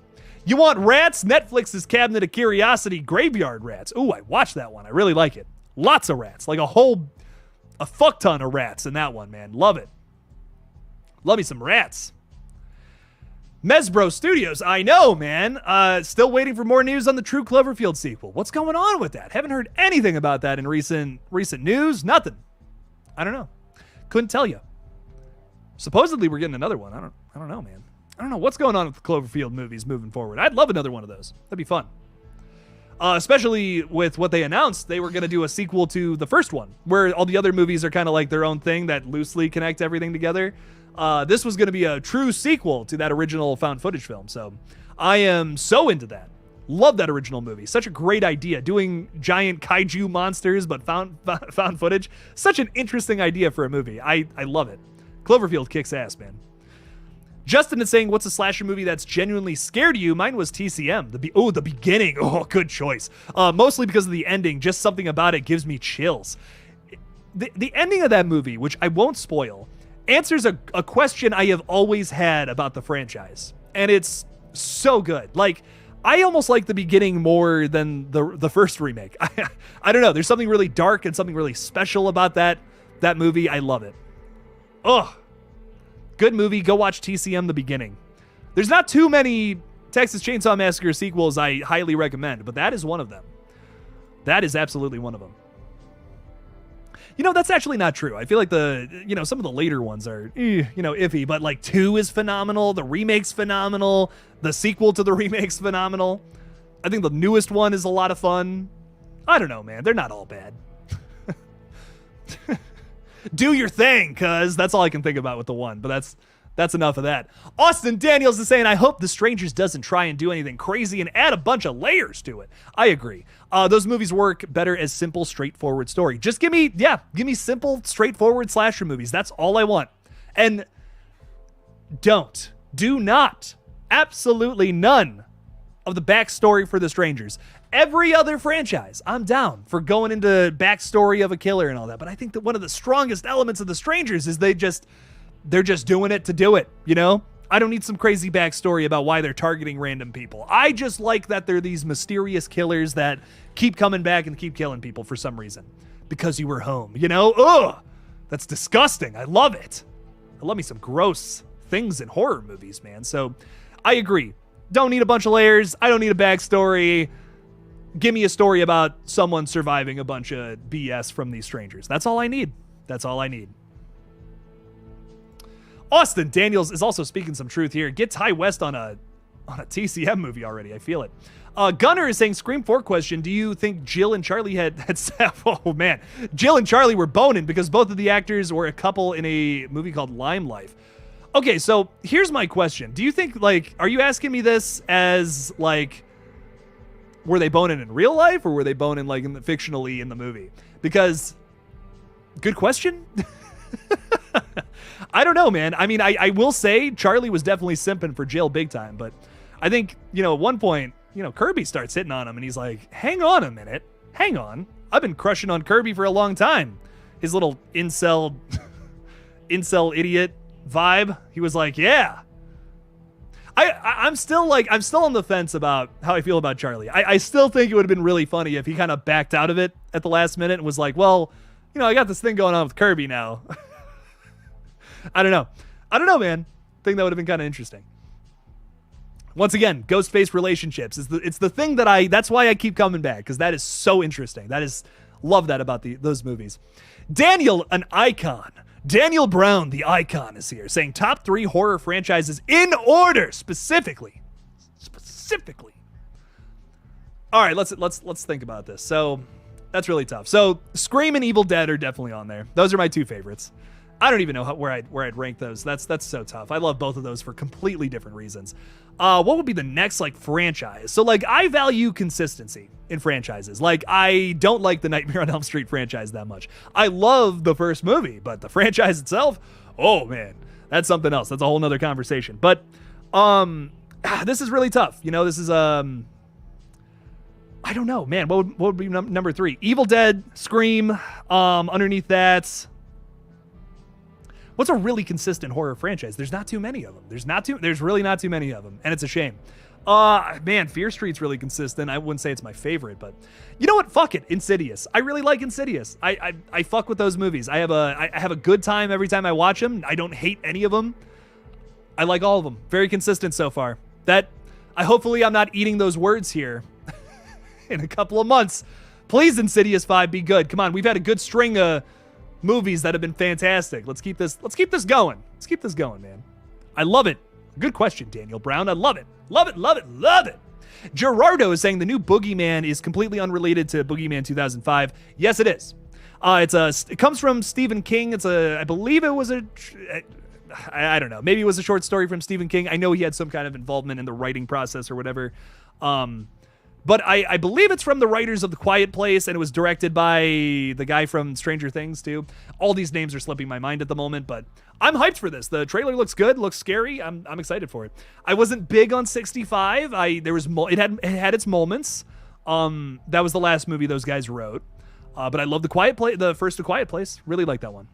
You want rats? Netflix's Cabinet of Curiosity, Graveyard Rats. Ooh, I watched that one. I really like it. Lots of rats. Like a fuck ton of rats in that one, man. Love it. Love me some rats. Mesbro Studios, I know, man. Still waiting for more news on the True Cloverfield sequel. What's going on with that? Haven't heard anything about that in recent news. Nothing. I don't know. Couldn't tell you. Supposedly we're getting another one. I don't know, man. I don't know what's going on with the Cloverfield movies moving forward. I'd love another one of those. That'd be fun. Especially with what they announced, they were going to do a sequel to the first one, where all the other movies are kind of like their own thing that loosely connect everything together. This was going to be a true sequel to that original found footage film. So I am so into that. Love that original movie. Such a great idea. Doing giant kaiju monsters, but found footage. Such an interesting idea for a movie. I love it. Cloverfield kicks ass, man. Justin is saying, what's a slasher movie that's genuinely scared you? Mine was TCM. The beginning. Oh, good choice. Mostly because of the ending. Just something about it gives me chills. The ending of that movie, which I won't spoil, answers a question I have always had about the franchise. And it's so good. Like, I almost like the beginning more than the first remake. I don't know. There's something really dark and something really special about that movie. I love it. Ugh. Good movie. Go watch TCM The Beginning. There's not too many Texas Chainsaw Massacre sequels I highly recommend, but that is one of them. That is absolutely one of them. You know, that's actually not true. I feel like some of the later ones are, iffy, but like 2 is phenomenal. The remake's phenomenal. The sequel to the remake's phenomenal. I think the newest one is a lot of fun. I don't know, man. They're not all bad. Do your thing, cuz that's all I can think about with the one, but that's enough of that. Austin Daniels is saying, I hope The Strangers doesn't try and do anything crazy and add a bunch of layers to it. I agree. Those movies work better as simple, straightforward story. Just give me simple, straightforward slasher movies. That's all I want. And do not, absolutely none of the backstory for The Strangers. Every other franchise, I'm down for going into backstory of a killer and all that. But I think that one of the strongest elements of The Strangers is they're just doing it to do it, you know? I don't need some crazy backstory about why they're targeting random people. I just like that they're these mysterious killers that keep coming back and keep killing people for some reason. Because you were home, you know? Ugh! That's disgusting. I love it. I love me some gross things in horror movies, man. So I agree. Don't need a bunch of layers. I don't need a backstory. Give me a story about someone surviving a bunch of BS from these strangers. That's all I need. That's all I need. Austin Daniels is also speaking some truth here. Get Ty West on a TCM movie already. I feel it. Gunner is saying, Scream 4 question, do you think Jill and Charlie had oh man, Jill and Charlie were boning because both of the actors were a couple in a movie called Lime Life. Okay, so here's my question. Do you think, are you asking me this as, were they boning in real life or were they boning, fictionally in the movie? Because, good question. I don't know, man. I mean, I will say Charlie was definitely simping for Jill big time, but I think, at one point, Kirby starts hitting on him and he's like, hang on a minute. Hang on. I've been crushing on Kirby for a long time. His little incel idiot vibe. He was like, yeah. I'm still on the fence about how I feel about Charlie. I still think it would have been really funny if he kind of backed out of it at the last minute and was like, well, I got this thing going on with Kirby now. I don't know, man. I think that would have been kind of interesting. Once again, Ghostface relationships it's the thing that's why I keep coming back, because that is so interesting. Love that about those movies. Daniel, an icon. Daniel Brown, the icon, is here saying top 3 horror franchises in order, specifically. All right, let's think about this. So that's really tough. So Scream and Evil Dead are definitely on there. Those are my 2 favorites. I don't even know where I'd rank those. That's so tough. I love both of those for completely different reasons. What would be the next franchise? So I value consistency in franchises. I don't like the Nightmare on Elm Street franchise that much. I love the first movie, but the franchise itself, oh man, that's something else. That's a whole nother conversation. But this is really tough. This is I don't know, man. What would be number 3? Evil Dead, Scream. Underneath that, what's a really consistent horror franchise? There's not too many of them. There's really not too many of them, and it's a shame. Man, Fear Street's really consistent. I wouldn't say it's my favorite, but you know what? Fuck it. Insidious. I really like Insidious. I fuck with those movies. I have a good time every time I watch them. I don't hate any of them. I like all of them. Very consistent so far. Hopefully I'm not eating those words here in a couple of months. Please, Insidious 5, be good. Come on, we've had a good string of movies that have been fantastic. Let's keep this going. Let's keep this going, man. I love it. Good question, Daniel Brown. I love it. Love it, love it, love it. Gerardo is saying the new Boogeyman is completely unrelated to Boogeyman 2005. Yes, it is. It comes from Stephen King. I believe it was I don't know. Maybe it was a short story from Stephen King. I know he had some kind of involvement in the writing process or whatever. But I believe it's from the writers of The Quiet Place, and it was directed by the guy from Stranger Things, too. All these names are slipping my mind at the moment, but I'm hyped for this. The trailer looks good, looks scary. I'm excited for it. I wasn't big on 65. It had its moments. That was the last movie those guys wrote. But I love the first The Quiet Place. Really like that one.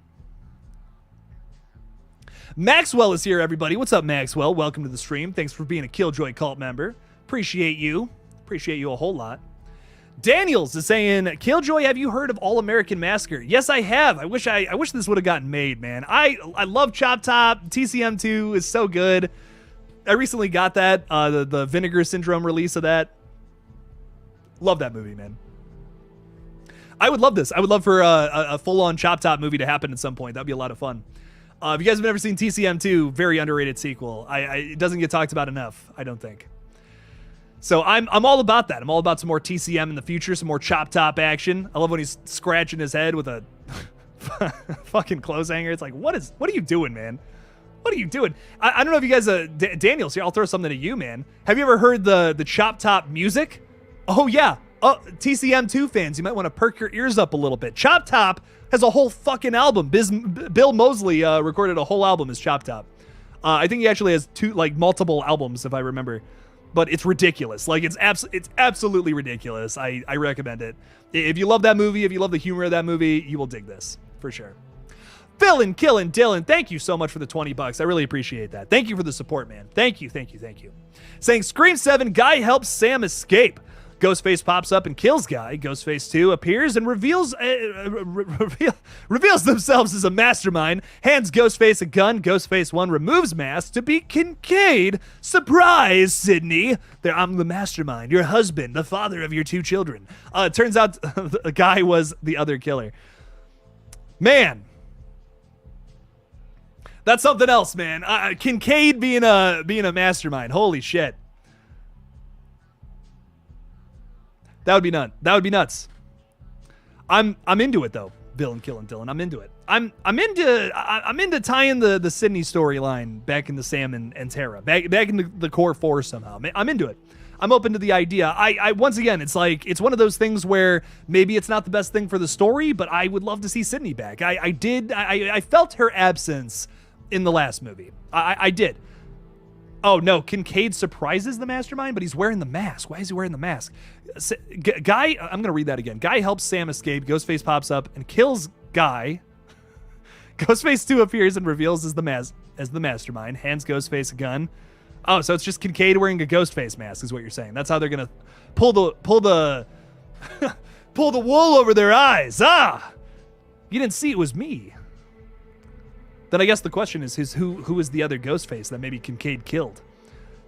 Maxwell is here, everybody. What's up, Maxwell? Welcome to the stream. Thanks for being a Killjoy cult member. Appreciate you. Appreciate you a whole lot. Daniels is saying, Killjoy, have you heard of All American Massacre? Yes, I have. I wish this would have gotten made, man. I love Chop Top. TCM2 is so good. I recently got that, the Vinegar Syndrome release of that. Love that movie, man. I would love this. I would love for a full-on Chop Top movie to happen at some point. That'd be a lot of fun. If you guys have never seen TCM2, very underrated sequel. It doesn't get talked about enough, I don't think. So I'm all about that. I'm all about some more TCM in the future, some more Chop Top action. I love when he's scratching his head with a fucking clothes hanger. It's like, what are you doing, man? What are you doing? I don't know if you guys, Daniels here, I'll throw something at you, man. Have you ever heard the Chop Top music? Oh, yeah. TCM2 fans, you might want to perk your ears up a little bit. Chop Top has a whole fucking album. Bill Moseley recorded a whole album as Chop Top. I think he actually has multiple albums, if I remember. But it's ridiculous. It's absolutely ridiculous. I recommend it. If you love that movie, if you love the humor of that movie, you will dig this for sure. Philin, Killin, Dylan, thank you so much for the $20. I really appreciate that. Thank you for the support, man. Thank you, thank you, thank you. Saying Scream 7, Guy helps Sam escape. Ghostface pops up and kills Guy. Ghostface 2 appears and reveals themselves as a mastermind, hands Ghostface a gun. Ghostface 1 removes mask to be Kincaid. Surprise, Sydney. I'm the mastermind, your husband, the father of your 2 children. It turns out the guy was the other killer. Man. That's something else, man. Kincaid being a mastermind. Holy shit. That would be nuts. I'm into it though. Villain killing Dylan. I'm into it. I'm into tying the Sydney storyline back into Sam and Tara. Back into the core 4 somehow. I'm into it. I'm open to the idea. I once again, it's one of those things where maybe it's not the best thing for the story, but I would love to see Sydney back. I felt her absence in the last movie. I did. Oh, no, Kincaid surprises the mastermind, but he's wearing the mask. Why is he wearing the mask? Guy, I'm going to read that again. Guy helps Sam escape. Ghostface pops up and kills Guy. Ghostface 2 appears and reveals as the mastermind, hands Ghostface a gun. Oh, so it's just Kincaid wearing a Ghostface mask is what you're saying. That's how they're going to pull the pull the wool over their eyes. Ah! You didn't see it was me. Then I guess the question is who is the other Ghostface that maybe Kincaid killed?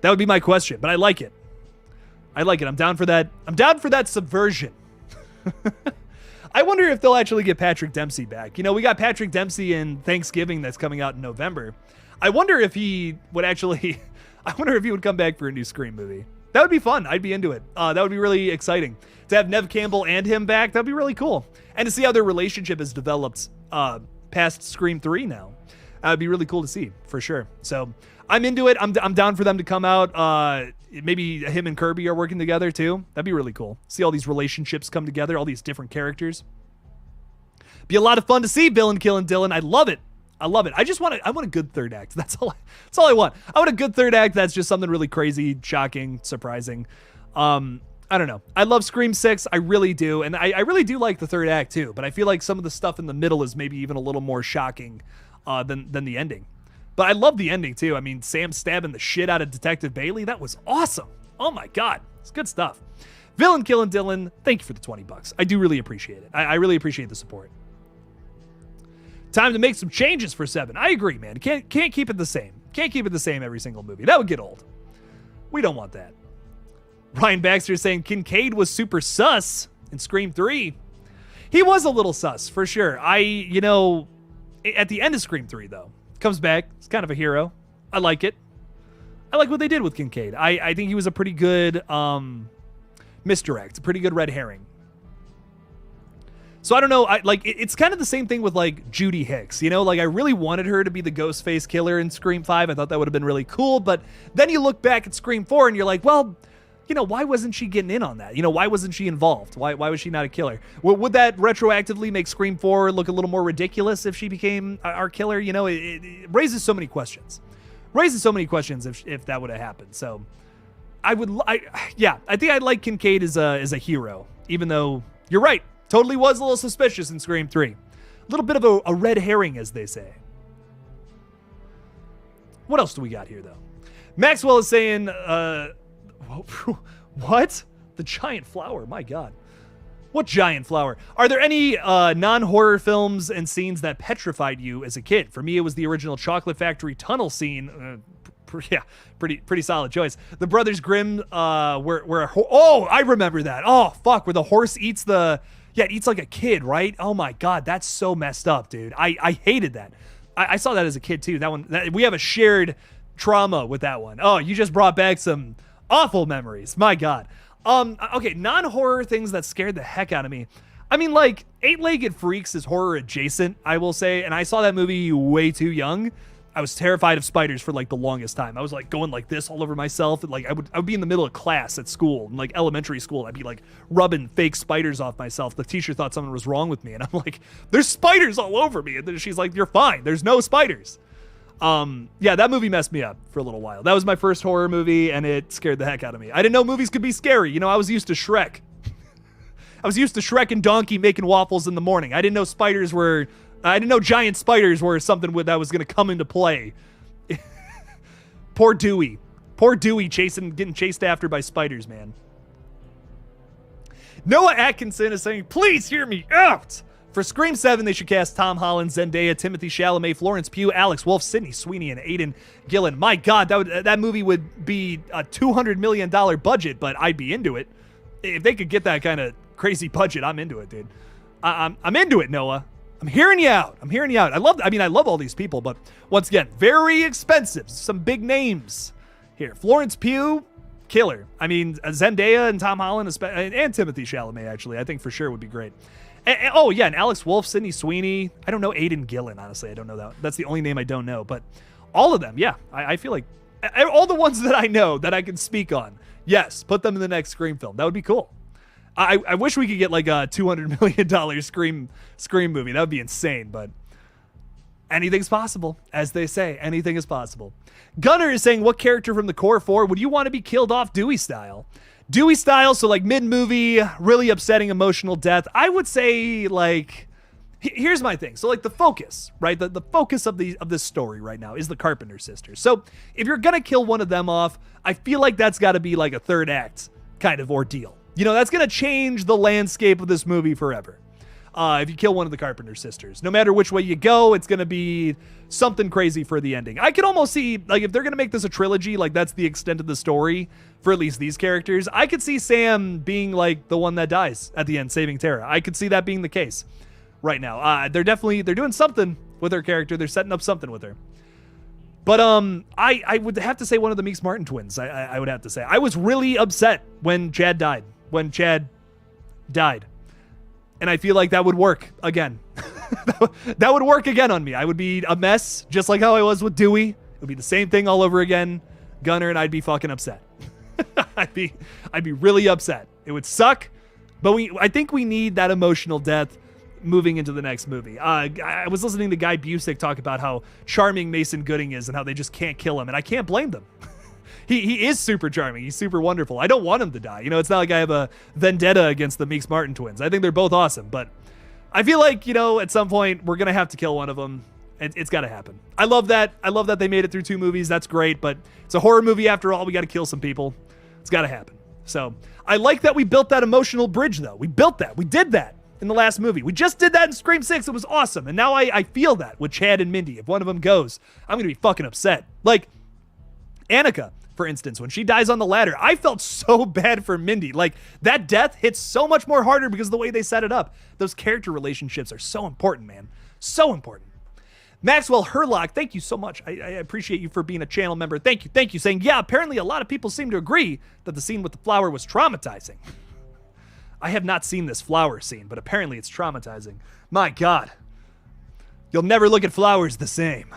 That would be my question, but I like it. I'm down for that. I'm down for that subversion. I wonder if they'll actually get Patrick Dempsey back. You know, we got Patrick Dempsey in Thanksgiving that's coming out in November. I wonder if he would come back for a new Scream movie. That would be fun. I'd be into it. That would be really exciting. To have Neve Campbell and him back, that'd be really cool. And to see how their relationship has developed past Scream 3 now. That'd be really cool to see, for sure. So I'm into it. I'm down for them to come out. Maybe him and Kirby are working together too. That'd be really cool. See all these relationships come together, all these different characters. Be a lot of fun to see Bill and Kill and Dylan. I love it. I want a good third act. That's all I want. I want a good third act that's just something really crazy, shocking, surprising. I don't know. I love Scream 6. I really do. And I really do like the third act too, but I feel like some of the stuff in the middle is maybe even a little more shocking than the ending. But I love the ending too. I mean, Sam stabbing the shit out of Detective Bailey. That was awesome. Oh my God. It's good stuff. Villain Killing Dylan, thank you for the $20. I do really appreciate it. I really appreciate the support. Time to make some changes for 7. I agree, man. Can't keep it the same. Can't keep it the same every single movie. That would get old. We don't want that. Ryan Baxter saying Kincaid was super sus in Scream 3. He was a little sus, for sure. At the end of Scream 3, though, comes back. He's kind of a hero. I like it. I like what they did with Kincaid. I think he was a pretty good misdirect, a pretty good red herring. So I don't know. It's kind of the same thing with like Judy Hicks. I really wanted her to be the Ghostface killer in Scream 5. I thought that would have been really cool. But then you look back at Scream 4 and you're like, well, why wasn't she getting in on that? Why wasn't she involved? Why was she not a killer? Would that retroactively make Scream 4 look a little more ridiculous if she became our killer? It raises so many questions. If that would have happened. So I think I'd like Kincaid as a hero, even though you're right. Totally was a little suspicious in Scream 3. A little bit of a red herring, as they say. What else do we got here, though? Maxwell is saying, what? The giant flower, my God. What giant flower? Are there any non-horror films and scenes that petrified you as a kid? For me, it was the original Chocolate Factory tunnel scene. Pretty solid choice. The Brothers Grimm, I remember that. Oh, fuck, where the horse eats it eats like a kid, right? Oh my God, that's so messed up, dude. I hated that. I saw that as a kid too. We have a shared trauma with that one. Oh, you just brought back some awful memories. My God. Okay, non-horror things that scared the heck out of me. I mean, like, Eight-Legged Freaks is horror adjacent, I will say, and I saw that movie way too young. I was terrified of spiders for like the longest time. I was like going like this all over myself. And like I would be in the middle of class at school, in like elementary school. I'd be like rubbing fake spiders off myself. The teacher thought something was wrong with me. And I'm like, there's spiders all over me. And then she's like, you're fine. There's no spiders. That movie messed me up for a little while. That was my first horror movie and it scared the heck out of me. I didn't know movies could be scary. I was used to Shrek. I was used to Shrek and Donkey making waffles in the morning. I didn't know giant spiders were something that was going to come into play. Poor Dewey. Getting chased after by spiders, man. Noah Atkinson is saying, please hear me out. For Scream 7, they should cast Tom Holland, Zendaya, Timothy Chalamet, Florence Pugh, Alex Wolff, Sydney Sweeney, and Aidan Gillen. My God, that movie would be a $200 million budget, but I'd be into it. If they could get that kind of crazy budget, I'm into it, dude. I'm into it, Noah. I'm hearing you out. I love all these people, but once again, very expensive. Some big names here. Florence Pugh, killer. I mean, Zendaya and Tom Holland, and Timothy Chalamet, actually, I think for sure would be great. And Alex Wolff, Sydney Sweeney. I don't know Aidan Gillen, honestly. I don't know that. That's the only name I don't know, but all of them, yeah. I feel like all the ones that I know that I can speak on, yes, put them in the next Scream film. That would be cool. I wish we could get like a $200 million Scream movie. That would be insane, but anything's possible. As they say, anything is possible. Gunner is saying, what character from the core four would you want to be killed off Dewey style? Dewey style, so like mid-movie, really upsetting emotional death. I would say like, here's my thing. So like the focus, right? The focus of this story right now is the Carpenter sisters. So if you're going to kill one of them off, I feel like that's got to be like a third act kind of ordeal. That's going to change the landscape of this movie forever. If you kill one of the Carpenter sisters. No matter which way you go, it's going to be something crazy for the ending. I could almost see, like, if they're going to make this a trilogy, like, that's the extent of the story for at least these characters. I could see Sam being, like, the one that dies at the end, saving Tara. I could see that being the case right now. They're doing something with her character. They're setting up something with her. But I would have to say one of the Meeks Martin twins, I would have to say. I was really upset when Chad died. And I feel like that would work again. That would work again on me. I would be a mess, just like how I was with Dewey. It would be the same thing all over again. Gunner and I'd be fucking upset. I'd be really upset. It would suck, but I think we need that emotional death moving into the next movie. I was listening to Guy Busick talk about how charming Mason Gooding is and how they just can't kill him, and I can't blame them. He is super charming. He's super wonderful. I don't want him to die. It's not like I have a vendetta against the Meeks Martin twins. I think they're both awesome, but I feel like, at some point we're going to have to kill one of them. It's got to happen. I love that. They made it through 2 movies. That's great, but it's a horror movie after all. We got to kill some people. It's got to happen. So I like that we built that emotional bridge, though. We built that. We did that in the last movie. We just did that in Scream 6. It was awesome. And now I feel that with Chad and Mindy. If one of them goes, I'm going to be fucking upset. Like, Annika, for instance, when she dies on the ladder, I felt so bad for Mindy. Like, that death hits so much more harder because of the way they set it up. Those character relationships are so important, man. So important. Maxwell Herlock, thank you so much. I appreciate you for being a channel member. Thank you. Saying, yeah, apparently a lot of people seem to agree that the scene with the flower was traumatizing. I have not seen this flower scene, but apparently it's traumatizing. My God. You'll never look at flowers the same.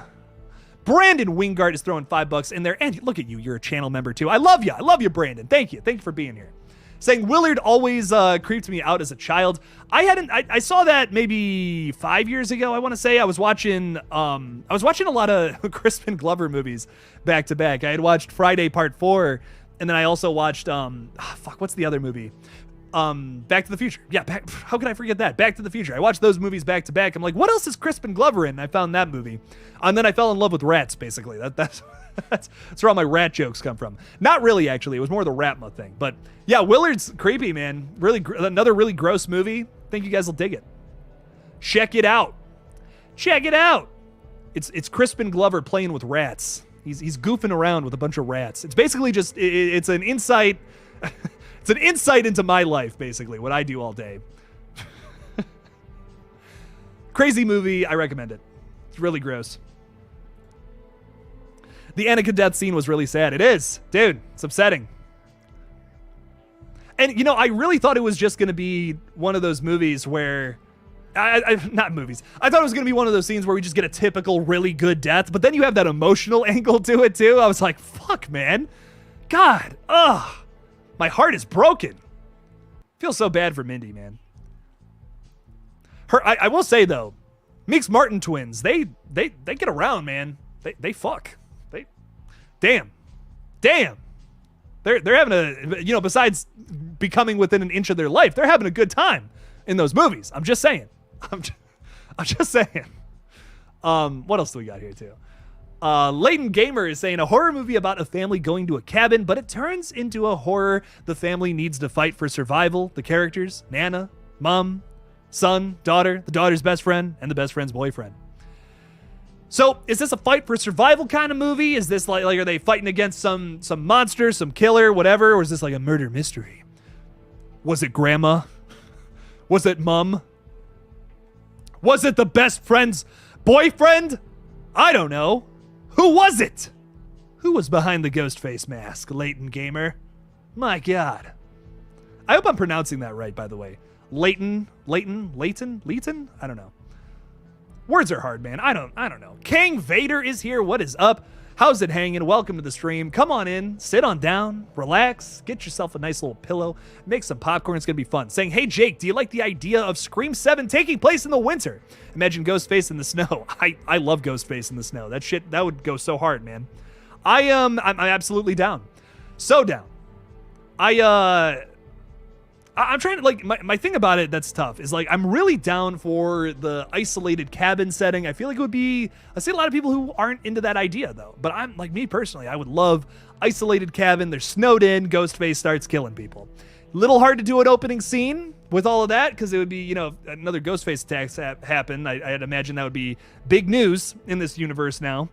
Brandon Wingard is throwing $5 in there. And look at you. You're a channel member too. I love you. I love you, Brandon. Thank you. Thank you for being here. Saying Willard always creeped me out as a child. I saw that maybe 5 years ago, I want to say. I was watching a lot of Crispin Glover movies back to back. I had watched Friday Part 4, and then I also watched what's the other movie? Back to the Future. Yeah, how could I forget that? Back to the Future. I watched those movies back to back. I'm like, what else is Crispin Glover in? I found that movie. And then I fell in love with rats, basically. That's where all my rat jokes come from. Not really, actually. It was more the Ratma thing. But yeah, Willard's creepy, man. Really, another really gross movie. I think you guys will dig it. Check it out. Check it out. It's Crispin Glover playing with rats. He's goofing around with a bunch of rats. It's basically just, it's an insight. It's an insight into my life, basically, what I do all day. Crazy movie. I recommend it. It's really gross. The Anakin death scene was really sad. It is. Dude, it's upsetting. And, you know, I really thought it was just going to be one of those movies where... not movies. I thought it was going to be one of those scenes where we just get a typical really good death, but then you have that emotional angle to it, too. I was like, fuck, man. God. Ugh. My heart is broken. I feel so bad for Mindy, man. I will say, though, Meeks Martin twins, they get around, man. They fuck. Damn. They're having a, you know, besides becoming within an inch of their life, they're having a good time in those movies. I'm just saying. I'm just saying. What else do we got here too? Leighton Gamer is saying a horror movie about a family going to a cabin, but it turns into a horror. The family needs to fight for survival. The characters, Nana, mom, son, daughter, the daughter's best friend, and the best friend's boyfriend. So, is this a fight for survival kind of movie? Is this like are they fighting against some monster, some killer, whatever? Or is this like a murder mystery? Was it grandma? Was it mom? Was it the best friend's boyfriend? I don't know. Who was it? Who was behind the ghost face mask, Leighton Gamer? My God. I hope I'm pronouncing that right, by the way. Leighton? I don't know. Words are hard, man. I don't know. King Vader is here. What is up? How's it hanging? Welcome to the stream. Come on in, sit on down, relax, get yourself a nice little pillow, make some popcorn. It's gonna be fun. Saying, hey Jake, do you like the idea of Scream 7 taking place in the winter? Imagine Ghostface in the snow. I love Ghostface in the snow. That would go so hard, man. I'm absolutely down. So down. I'm trying to, like, my thing about it that's tough is, like, I'm really down for the isolated cabin setting. I feel like it would be, I see a lot of people who aren't into that idea, though. But I'm, like, me personally, I would love isolated cabin. They're snowed in. Ghostface starts killing people. Little hard to do an opening scene with all of that because it would be, you know, if another Ghostface attack happened. I'd imagine that would be big news in this universe now.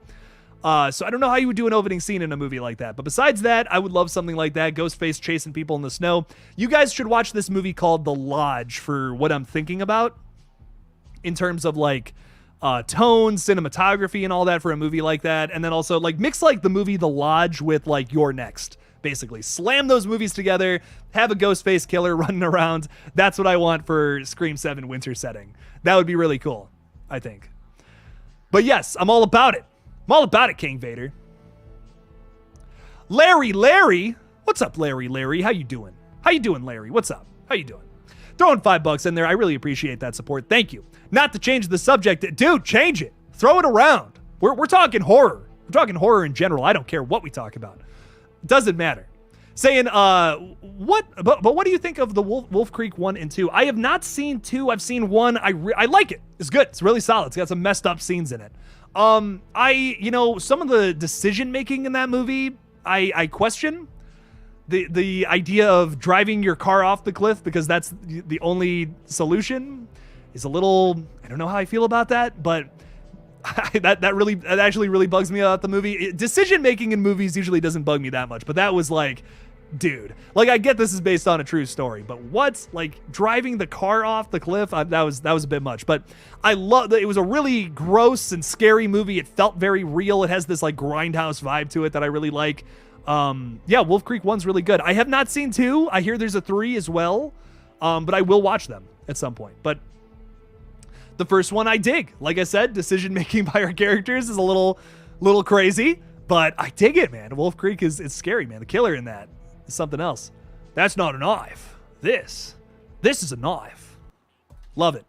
So I don't know how you would do an opening scene in a movie like that. But besides that, I would love something like that. Ghostface chasing people in the snow. You guys should watch this movie called The Lodge for what I'm thinking about in terms of like tone, cinematography, and all that for a movie like that. And then also like mix like the movie The Lodge with like You're Next. Basically, slam those movies together, have a Ghostface killer running around. That's what I want for Scream 7 winter setting. That would be really cool, I think. But yes, I'm all about it. I'm all about it, King Vader. Larry. What's up, Larry? How you doing? Larry? What's up? How you doing? Throwing $5 in there. I really appreciate that support. Thank you. Not to change the subject. Dude, change it. Throw it around. We're talking horror. We're talking horror in general. I don't care what we talk about. Doesn't matter. Saying, what do you think of the Wolf Creek 1 and 2? I have not seen 2. I've seen 1. I like it. It's good. It's really solid. It's got some messed up scenes in it. You know, some of the decision making in that movie, I question. the idea of driving your car off the cliff because that's the only solution is a little, I don't know how I feel about that, but that actually really bugs me about the movie. Decision making in movies usually doesn't bug me that much, but that was like, dude, like I get this is based on a true story, but what's like driving the car off the cliff? That was a bit much, but I love that it was a really gross and scary movie. It felt very real. It has this like grindhouse vibe to it that I really like. Yeah, Wolf Creek 1's really good. I have not seen 2. I hear there's a 3 as well, but I will watch them at some point. But the first one I dig. Like I said, decision making by our characters is a little crazy, but I dig it, man. Wolf Creek is scary, man. The killer in that is something else. That's not a knife. This is a knife. Love it.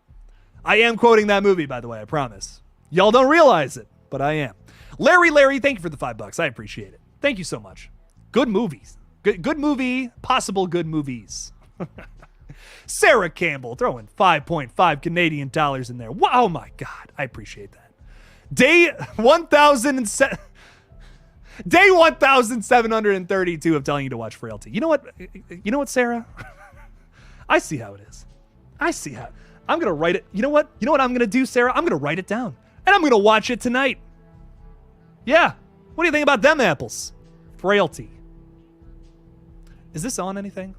I am quoting that movie, by the way, I promise. Y'all don't realize it, but I am. Larry, thank you for the $5. I appreciate it. Thank you so much. Good movies. Good movie, possible good movies. Sarah Campbell throwing 5.5 Canadian dollars in there. Wow, oh my God. I appreciate that. Day 1732 of telling you to watch Frailty. You know what, Sarah? I see how it is. I'm going to write it. You know what I'm going to do, Sarah? I'm going to write it down and I'm going to watch it tonight. Yeah. What do you think about them apples? Frailty. Is this on anything?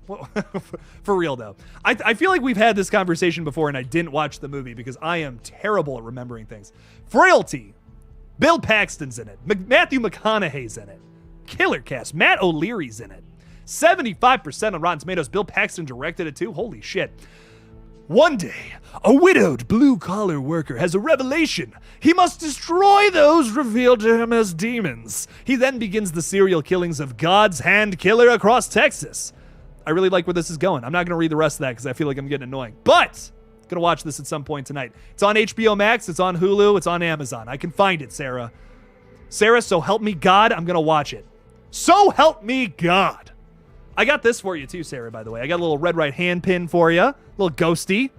For real, though. I feel like we've had this conversation before and I didn't watch the movie because I am terrible at remembering things. Frailty. Bill Paxton's in it. Matthew McConaughey's in it. Killer cast. Matt O'Leary's in it. 75% on Rotten Tomatoes. Bill Paxton directed it too. Holy shit. One day, a widowed blue-collar worker has a revelation. He must destroy those revealed to him as demons. He then begins the serial killings of God's Hand Killer across Texas. I really like where this is going. I'm not going to read the rest of that because I feel like I'm getting annoying. But I'm going to watch this at some point tonight. It's on HBO Max. It's on Hulu. It's on Amazon. I can find it, Sarah. Sarah, so help me God, I'm going to watch it. So help me God. I got this for you too, Sarah, by the way. I got a little red right hand pin for you. A little ghosty.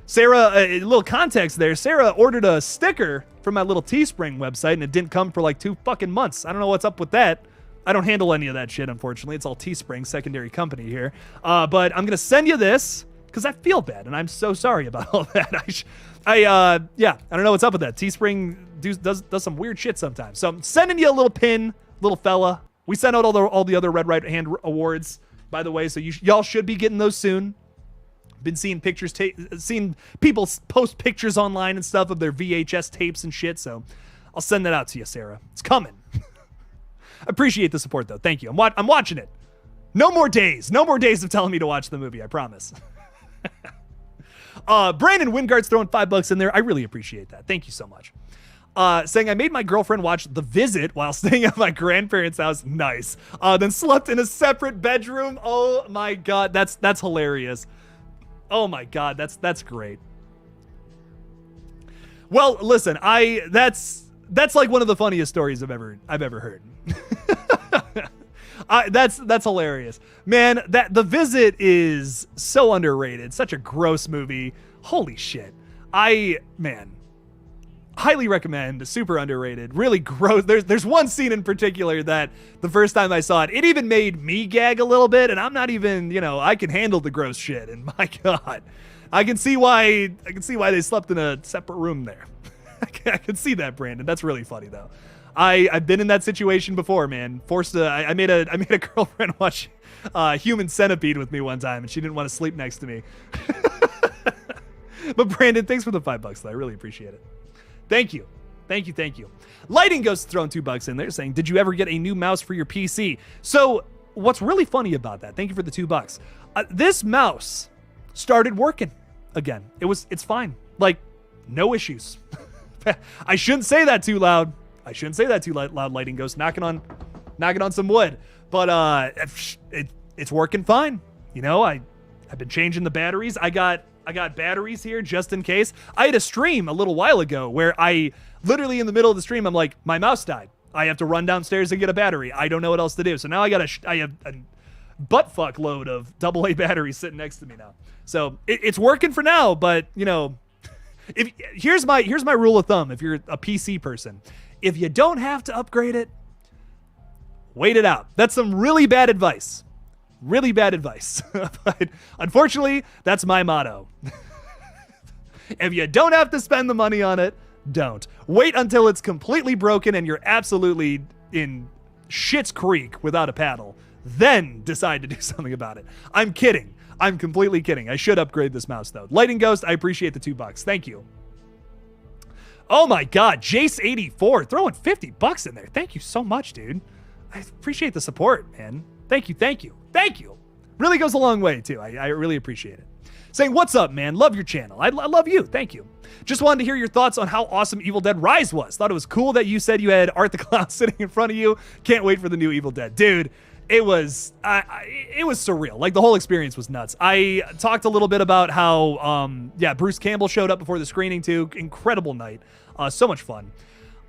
Sarah, a little context there. Sarah ordered a sticker from my little Teespring website, and it didn't come for like 2 fucking months. I don't know what's up with that. I don't handle any of that shit, unfortunately. It's all Teespring, secondary company here. But I'm going to send you this because I feel bad, and I'm so sorry about all that. I don't know what's up with that. Teespring does some weird shit sometimes. So I'm sending you a little pin, little fella. We sent out all the other Red Right Hand awards, by the way, so y'all should be getting those soon. Been seeing pictures, seeing people post pictures online and stuff of their VHS tapes and shit, so I'll send that out to you, Sarah. It's coming. Appreciate the support, though. Thank you. I'm watching it. No more days of telling me to watch the movie, I promise. Brandon Wingart's throwing $5 in there. I really appreciate that. Thank you so much. Saying I made my girlfriend watch The Visit while staying at my grandparents' house. Nice. Then slept in a separate bedroom. Oh my God, that's hilarious. Oh my God, that's great. Well, listen, that's like one of the funniest stories I've ever heard. That's hilarious, man. The Visit is so underrated. Such a gross movie. Holy shit. Highly recommend. Super underrated. Really gross. There's one scene in particular that the first time I saw it, it even made me gag a little bit, and I'm not even, I can handle the gross shit, and my God, I can see why they slept in a separate room there. I can see that, Brandon. That's really funny though. I've been in that situation before, man. I made a girlfriend watch Human Centipede with me one time, and she didn't want to sleep next to me. But Brandon, thanks for the $5 though. I really appreciate it. Thank you. Lighting Ghost throwing $2 in there saying, did you ever get a new mouse for your PC? So what's really funny about that, thank you for the $2. This mouse started working again. It's fine. Like, no issues. I shouldn't say that too loud. Lighting Ghost, knocking on some wood. But it's working fine. I've been changing the batteries. I got batteries here just in case. I had a stream a little while ago where I literally in the middle of the stream, I'm like, my mouse died. I have to run downstairs and get a battery. I don't know what else to do. So now I have a butt fuck load of AA batteries sitting next to me now. So it's working for now, but here's my rule of thumb. If you're a PC person, if you don't have to upgrade it, wait it out. That's some really bad advice. Really bad advice. But unfortunately, that's my motto. If you don't have to spend the money on it, don't. Wait until it's completely broken and you're absolutely in shit's creek without a paddle. Then decide to do something about it. I'm kidding. I'm completely kidding. I should upgrade this mouse, though. Lighting Ghost, I appreciate the $2. Thank you. Oh my God, Jace84 throwing $50 in there. Thank you so much, dude. I appreciate the support, man. Thank you, thank you, thank you. Really goes a long way, too. I really appreciate it. Saying, what's up, man? Love your channel. I love you. Thank you. Just wanted to hear your thoughts on how awesome Evil Dead Rise was. Thought it was cool that you said you had Art the Clown sitting in front of you. Can't wait for the new Evil Dead. Dude, it was surreal. Like, the whole experience was nuts. I talked a little bit about how, Bruce Campbell showed up before the screening, too. Incredible night. So much fun.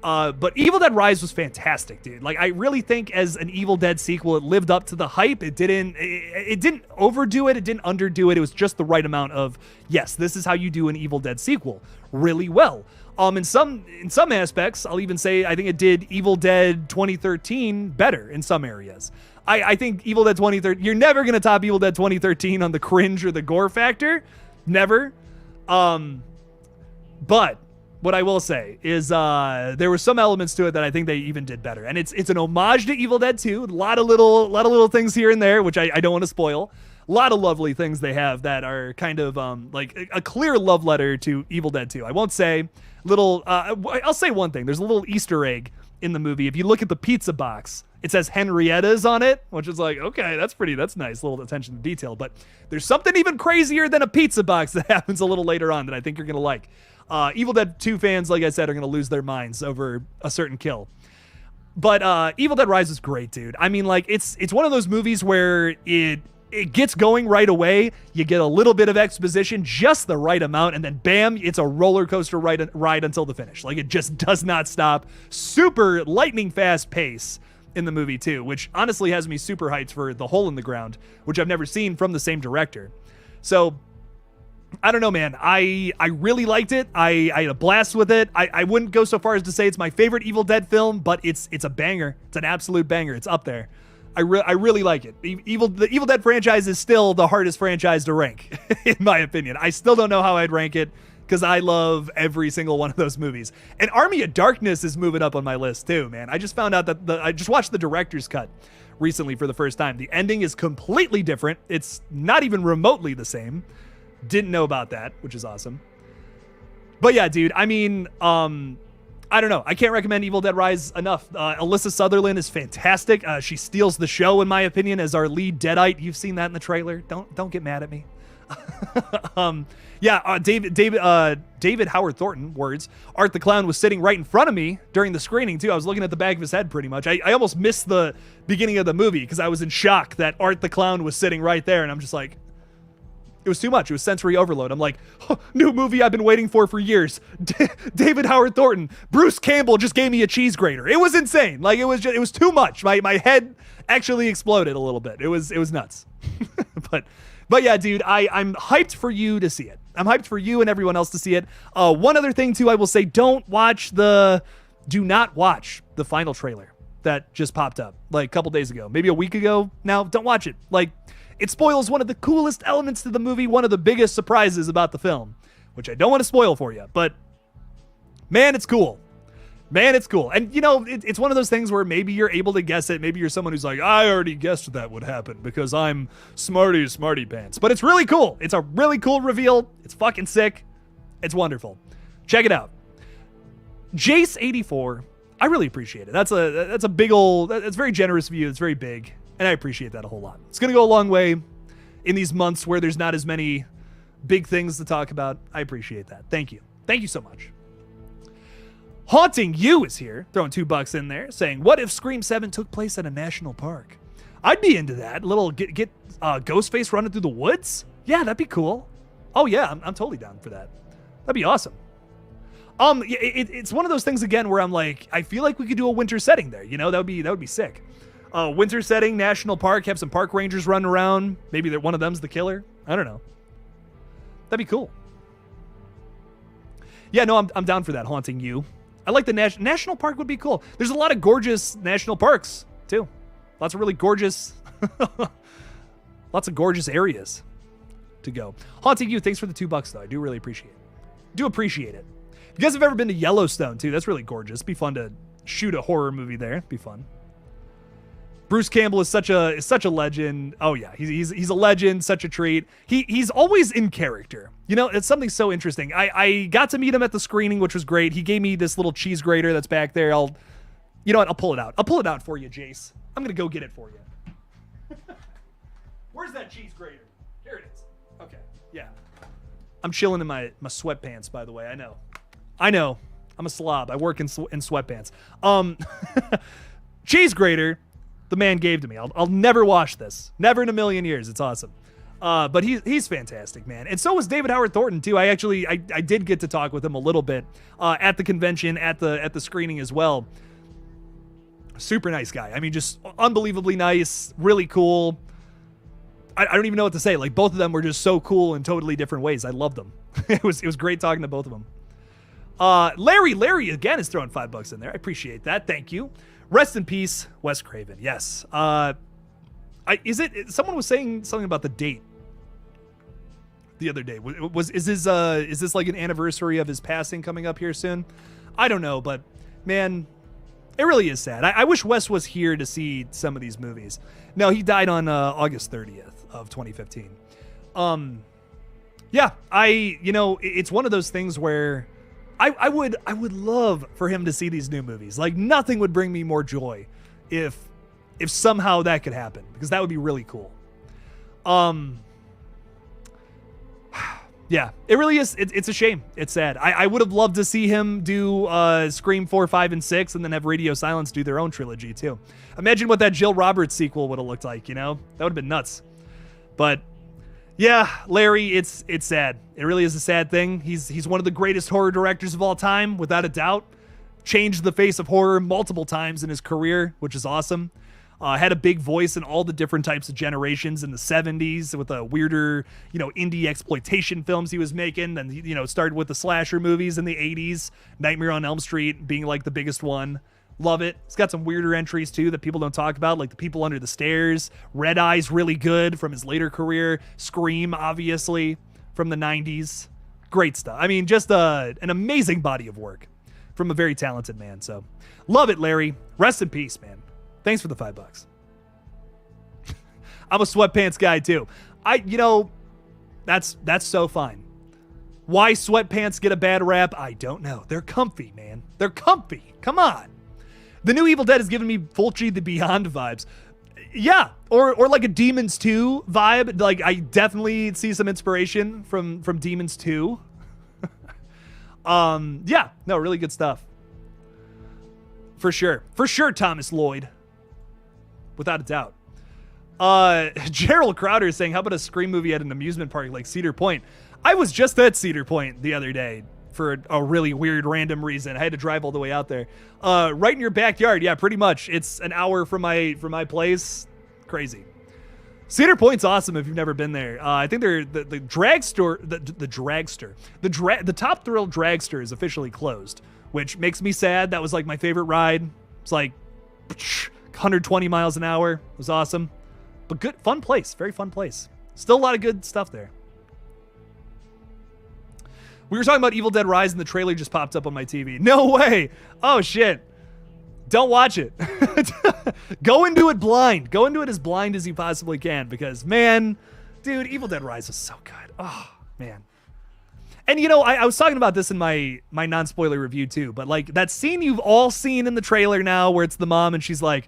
But Evil Dead Rise was fantastic, dude. Like, I really think as an Evil Dead sequel, it lived up to the hype. It didn't overdo it. It didn't underdo it. It was just the right amount of, yes, this is how you do an Evil Dead sequel really well. In some aspects, I'll even say I think it did Evil Dead 2013 better in some areas. I think Evil Dead 2013, you're never going to top Evil Dead 2013 on the cringe or the gore factor. Never. But what I will say is there were some elements to it that I think they even did better. And it's an homage to Evil Dead 2. A lot of little things here and there, which I don't want to spoil. A lot of lovely things they have that are kind of like a clear love letter to Evil Dead 2. I won't say I'll say one thing. There's a little Easter egg in the movie. If you look at the pizza box, it says Henrietta's on it, which is like, okay, that's nice. Little attention to detail. But there's something even crazier than a pizza box that happens a little later on that I think you're going to like. Evil Dead 2 fans, like I said, are going to lose their minds over a certain kill. But Evil Dead Rise is great, dude. I mean, like, it's one of those movies where it gets going right away. You get a little bit of exposition, just the right amount, and then bam, it's a roller coaster ride until the finish. Like, it just does not stop. Super lightning fast pace in the movie, too, which honestly has me super hyped for The Hole in the Ground, which I've never seen from the same director. So I don't know, man. I really liked it. I had a blast with it. I wouldn't go so far as to say it's my favorite Evil Dead film, but it's a banger. It's an absolute banger. It's up there. I really like it. The Evil Dead franchise is still the hardest franchise to rank, in my opinion. I still don't know how I'd rank it because I love every single one of those movies. And Army of Darkness is moving up on my list too, man. I just found out that I just watched the director's cut recently for the first time. The ending is completely different. It's not even remotely the same. Didn't know about that, which is awesome. But yeah, dude, I mean, I don't know. I can't recommend Evil Dead Rise enough. Alyssa Sutherland is fantastic. She steals the show, in my opinion, as our lead Deadite. You've seen that in the trailer. Don't get mad at me. David Howard Thornton, words. Art the Clown was sitting right in front of me during the screening, too. I was looking at the back of his head, pretty much. I almost missed the beginning of the movie because I was in shock that Art the Clown was sitting right there, and I'm just like, it was too much. It was sensory overload. I'm like, oh, new movie I've been waiting for years. David Howard Thornton. Bruce Campbell just gave me a cheese grater. It was insane. Like, it was too much. My head actually exploded a little bit. It was nuts. But yeah, dude, I'm hyped for you to see it. I'm hyped for you and everyone else to see it. One other thing too, I will say, do not watch the final trailer that just popped up like a couple days ago, maybe a week ago now. Don't watch it. Like, it spoils one of the coolest elements to the movie, one of the biggest surprises about the film, which I don't want to spoil for you, but man, it's cool. Man, it's cool. And, you know, it's one of those things where maybe you're able to guess it. Maybe you're someone who's like, I already guessed that would happen because I'm smarty pants. But it's really cool. It's a really cool reveal. It's fucking sick. It's wonderful. Check it out. Jace84, I really appreciate it. That's a big old, that's very generous of you. It's very big. And I appreciate that a whole lot. It's going to go a long way in these months where there's not as many big things to talk about. I appreciate that. Thank you. Thank you so much. Haunting You is here, throwing $2 in there, saying, what if Scream 7 took place at a national park? I'd be into that. A little get Ghostface running through the woods? Yeah, that'd be cool. Oh yeah, I'm totally down for that. That'd be awesome. It's one of those things again where I'm like, I feel like we could do a winter setting there. You know, that would be sick. Winter setting, national park, have some park rangers running around. Maybe one of them's the killer. I don't know. That'd be cool. Yeah, no, I'm down for that. Haunting You. I like the national park would be cool. There's a lot of gorgeous national parks too. Lots of really gorgeous Lots of gorgeous areas to go. Haunting You, thanks for the $2 though. I do really appreciate it. Do appreciate it. If you guys have ever been to Yellowstone too, that's really gorgeous. Be fun to shoot a horror movie there. Be fun. Bruce Campbell is such a legend. Oh yeah, he's a legend, such a treat. He's always in character. You know, it's something so interesting. I got to meet him at the screening, which was great. He gave me this little cheese grater that's back there. You know what? I'll pull it out. I'll pull it out for you, Jace. I'm gonna go get it for you. Where's that cheese grater? Here it is. Okay. Yeah. I'm chilling in my sweatpants, by the way. I know. I'm a slob. I work in sweatpants. Cheese grater, the man gave to me. I'll never wash this. Never in a million years. It's awesome. But he's fantastic, man. And so was David Howard Thornton too. I did get to talk with him a little bit at the convention, at the screening as well. Super nice guy. I mean, just unbelievably nice, really cool. I don't even know what to say. Like, both of them were just so cool in totally different ways. I loved them. It was great talking to both of them. Larry again is throwing $5 in there. I appreciate that. Thank you. Rest in peace, Wes Craven. Yes. Someone was saying something about the date the other day. Is this like an anniversary of his passing coming up here soon? I don't know, but man, it really is sad. I wish Wes was here to see some of these movies. No, he died on August 30th of 2015. Yeah, it's one of those things where I would love for him to see these new movies. Like, nothing would bring me more joy if somehow that could happen, because that would be really cool. Yeah, it really is. It's a shame. It's sad. I would have loved to see him do Scream 4, 5, and 6, and then have Radio Silence do their own trilogy too. Imagine what that Jill Roberts sequel would have looked like, you know? That would have been nuts. But yeah, Larry, it's sad. It really is a sad thing. He's one of the greatest horror directors of all time, without a doubt. Changed the face of horror multiple times in his career, which is awesome. Had a big voice in all the different types of generations in the 70s with the weirder, indie exploitation films he was making. Then, started with the slasher movies in the 80s. Nightmare on Elm Street being like the biggest one. Love it. It's got some weirder entries too that people don't talk about, like The People Under the Stairs. Red Eye's really good from his later career. Scream, obviously, from the 90s. Great stuff. I mean, just an amazing body of work from a very talented man. So love it, Larry. Rest in peace, man. Thanks for the $5. I'm a sweatpants guy too. That's so fine. Why sweatpants get a bad rap, I don't know. They're comfy, man. They're comfy. Come on. The new Evil Dead has given me Fulci the Beyond vibes. Yeah, or like a Demons 2 vibe. Like, I definitely see some inspiration from Demons 2. Yeah, no, really good stuff. For sure, Thomas Lloyd. Without a doubt. Gerald Crowder is saying, how about a Scream movie at an amusement park like Cedar Point? I was just at Cedar Point the other day for a really weird random reason. I had to drive all the way out there. Right in your backyard. Yeah, pretty much. It's an hour from my place. Crazy. Cedar Point's awesome if you've never been there. I think they're the dragster, the dragster. The Top Thrill dragster is officially closed, which makes me sad. That was like my favorite ride. It's like 120 miles an hour. It was awesome. But good, fun place. Very fun place. Still a lot of good stuff there. We were talking about Evil Dead Rise and the trailer just popped up on my TV. No way. Oh, shit. Don't watch it. Go into it blind. Go into it as blind as you possibly can because, man, dude, Evil Dead Rise is so good. Oh, man. And, I was talking about this in my non-spoiler review, too. But, like, that scene you've all seen in the trailer now where it's the mom and she's like,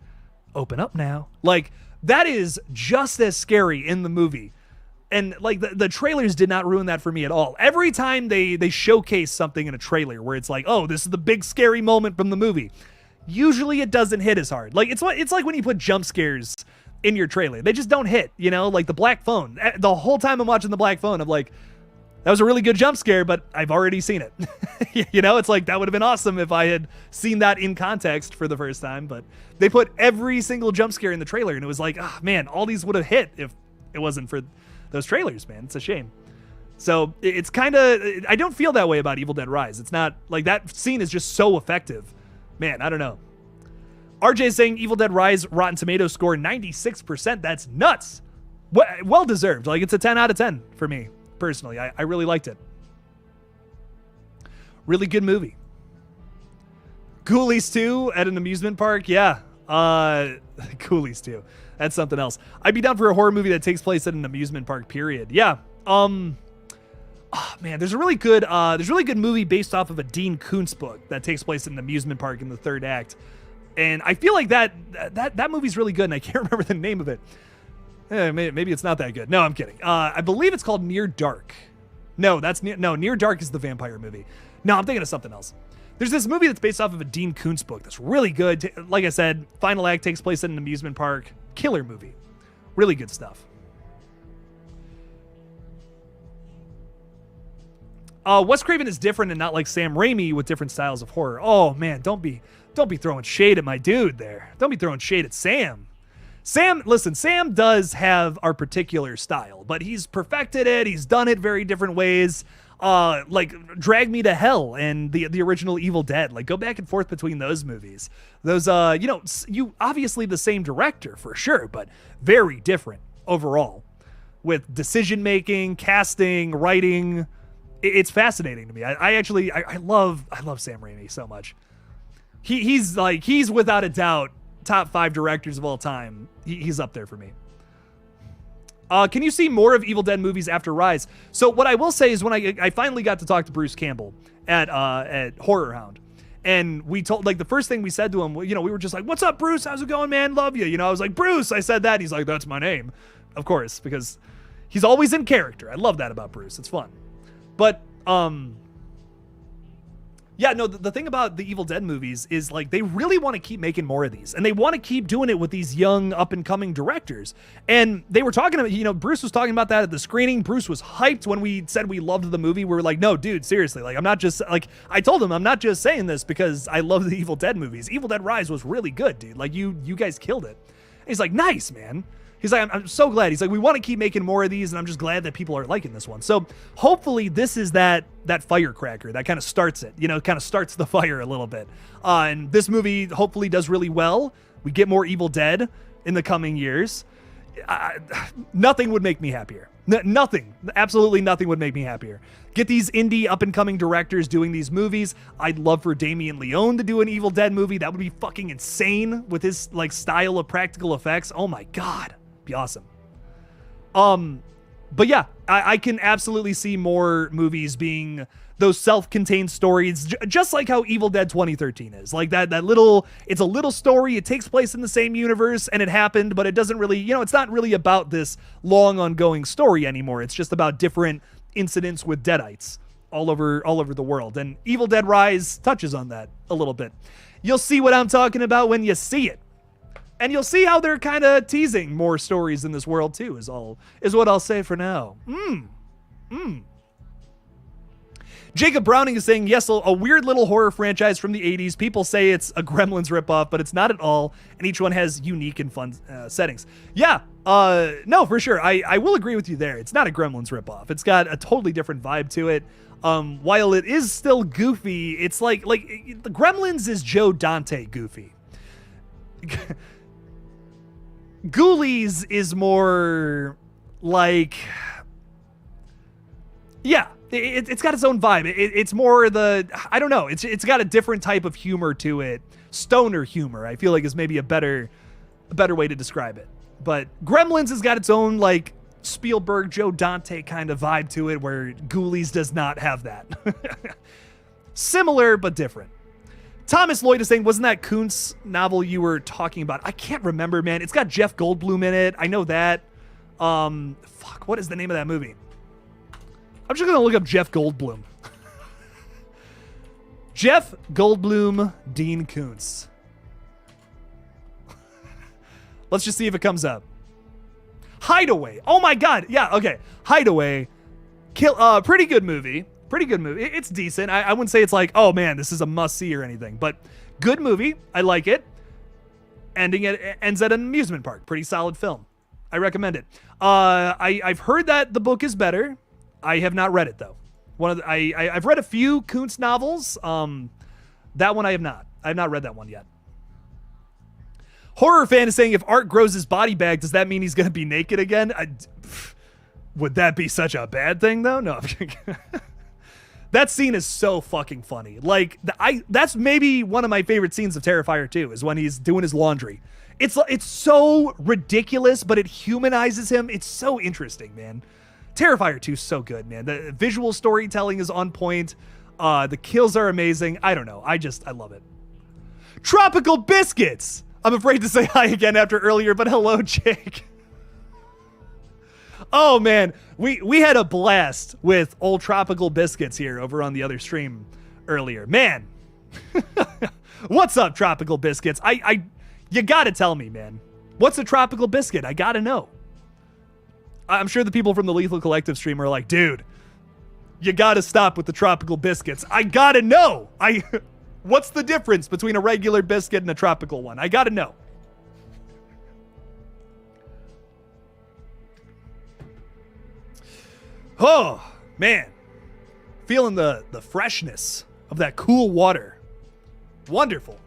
open up now. Like, that is just as scary in the movie. And like the trailers did not ruin that for me at all. Every time they showcase something in a trailer where it's like, oh, this is the big scary moment from the movie, usually it doesn't hit as hard. Like it's like when you put jump scares in your trailer, they just don't hit. Like the Black Phone. The whole time I'm watching the Black Phone, I'm like, that was a really good jump scare, but I've already seen it. It's like that would have been awesome if I had seen that in context for the first time. But they put every single jump scare in the trailer, and it was like, oh man, all these would have hit if it wasn't for those trailers, man. It's a shame. So it's kind of, I don't feel that way about Evil Dead Rise. It's not like that scene is just so effective. Man, I don't know. RJ is saying Evil Dead Rise Rotten Tomatoes score 96%. That's nuts. Well deserved. Like, it's a 10 out of 10 for me, personally. I really liked it. Really good movie. Ghoulies 2 at an amusement park. Yeah. Ghoulies 2. That's something else. I'd be down for a horror movie that takes place at an amusement park, period. Yeah. Oh, man, there's a really good movie based off of a Dean Koontz book that takes place in an amusement park in the third act. And I feel like that movie's really good, and I can't remember the name of it. Maybe it's not that good. No, I'm kidding. I believe it's called Near Dark. No, Near Dark is the vampire movie. No, I'm thinking of something else. There's this movie that's based off of a Dean Koontz book that's really good. Like I said, final act takes place at an amusement park. Killer movie. Really good stuff. Wes Craven is different and not like Sam Raimi with different styles of horror. Oh man, don't be throwing shade at my dude there. Don't be throwing shade at Sam. Sam does have our particular style, but he's perfected it. He's done it very different ways. Like Drag Me to Hell and the original Evil Dead. Like, go back and forth between those movies. Those, you obviously the same director for sure, but very different overall with decision making, casting, writing. It's fascinating to me. I love Sam Raimi so much. He's without a doubt top 5 directors of all time. He's up there for me. Can you see more of Evil Dead movies after Rise? So what I will say is when I finally got to talk to Bruce Campbell at Horror Hound, and we told, like, the first thing we said to him, we were just like, "What's up, Bruce? How's it going, man? Love you." I was like, "Bruce," I said that. And he's like, "That's my name," of course, because he's always in character. I love that about Bruce. It's fun. But yeah, no, the thing about the Evil Dead movies is, like, they really want to keep making more of these, and they want to keep doing it with these young up-and-coming directors. And they were talking about, Bruce was talking about that at the screening. Bruce was hyped when we said we loved the movie. We were like, no, dude, seriously. Like, I'm not just, like, I told him, I'm not just saying this because I love the Evil Dead movies. Evil Dead Rise was really good, dude. Like, you guys killed it. And he's like, nice, man. He's like, I'm so glad. He's like, we want to keep making more of these, and I'm just glad that people are liking this one. So hopefully this is that firecracker that kind of starts it, kind of starts the fire a little bit. And this movie hopefully does really well. We get more Evil Dead in the coming years. Nothing would make me happier. Nothing. Absolutely nothing would make me happier. Get these indie up-and-coming directors doing these movies. I'd love for Damien Leone to do an Evil Dead movie. That would be fucking insane with his, like, style of practical effects. Oh my God. Be awesome. But yeah, I can absolutely see more movies being those self-contained stories, just like how Evil Dead 2013 is. Like that little, it's a little story. It takes place in the same universe and it happened, but it doesn't really, it's not really about this long ongoing story anymore. It's just about different incidents with Deadites all over the world. And Evil Dead Rise touches on that a little bit. You'll see what I'm talking about when you see it. And you'll see how they're kind of teasing more stories in this world too, is what I'll say for now. Jacob Browning is saying, yes, a weird little horror franchise from the 80s. People say it's a Gremlins ripoff, but it's not at all. And each one has unique and fun settings. Yeah, no, for sure. I will agree with you there. It's not a Gremlins ripoff. It's got a totally different vibe to it. While it is still goofy, it's like the Gremlins is Joe Dante goofy. Ghoulies is more like, yeah, it's got its own vibe. It's more I don't know. It's got a different type of humor to it. Stoner humor, I feel like, is maybe a better way to describe it. But Gremlins has got its own, like, Spielberg, Joe Dante kind of vibe to it, where Ghoulies does not have that. Similar, but different. Thomas Lloyd is saying, wasn't that Koontz novel you were talking about? I can't remember, man. It's got Jeff Goldblum in it. I know that. What is the name of that movie? I'm just going to look up Jeff Goldblum. Jeff Goldblum, Dean Koontz. Let's just see if it comes up. Hideaway. Oh my God. Yeah, okay. Hideaway. Pretty good movie. Pretty good movie. It's decent. I wouldn't say it's like, oh man, this is a must-see or anything, but good movie. I like it. Ends at an amusement park. Pretty solid film. I recommend it. I've heard that the book is better. I have not read it though. I've read a few Koontz novels. That one I have not. I have not read that one yet. Horror fan is saying if Art grows his body back, does that mean he's going to be naked again? Would that be such a bad thing, though? No. That scene is so fucking funny. Like, that's maybe one of my favorite scenes of Terrifier 2 is when he's doing his laundry. It's so ridiculous, but it humanizes him. It's so interesting, man. Terrifier 2 is so good, man. The visual storytelling is on point. The kills are amazing. I don't know. I love it. Tropical Biscuits. I'm afraid to say hi again after earlier, but hello, Jake. Oh, man. We had a blast with old Tropical Biscuits here over on the other stream earlier. Man. What's up, Tropical Biscuits? You gotta tell me, man. What's a Tropical Biscuit? I gotta know. I'm sure the people from the Lethal Collective stream are like, dude, you gotta stop with the Tropical Biscuits. I gotta know. What's the difference between a regular biscuit and a tropical one? I gotta know. Oh, man. Feeling the freshness of that cool water. Wonderful.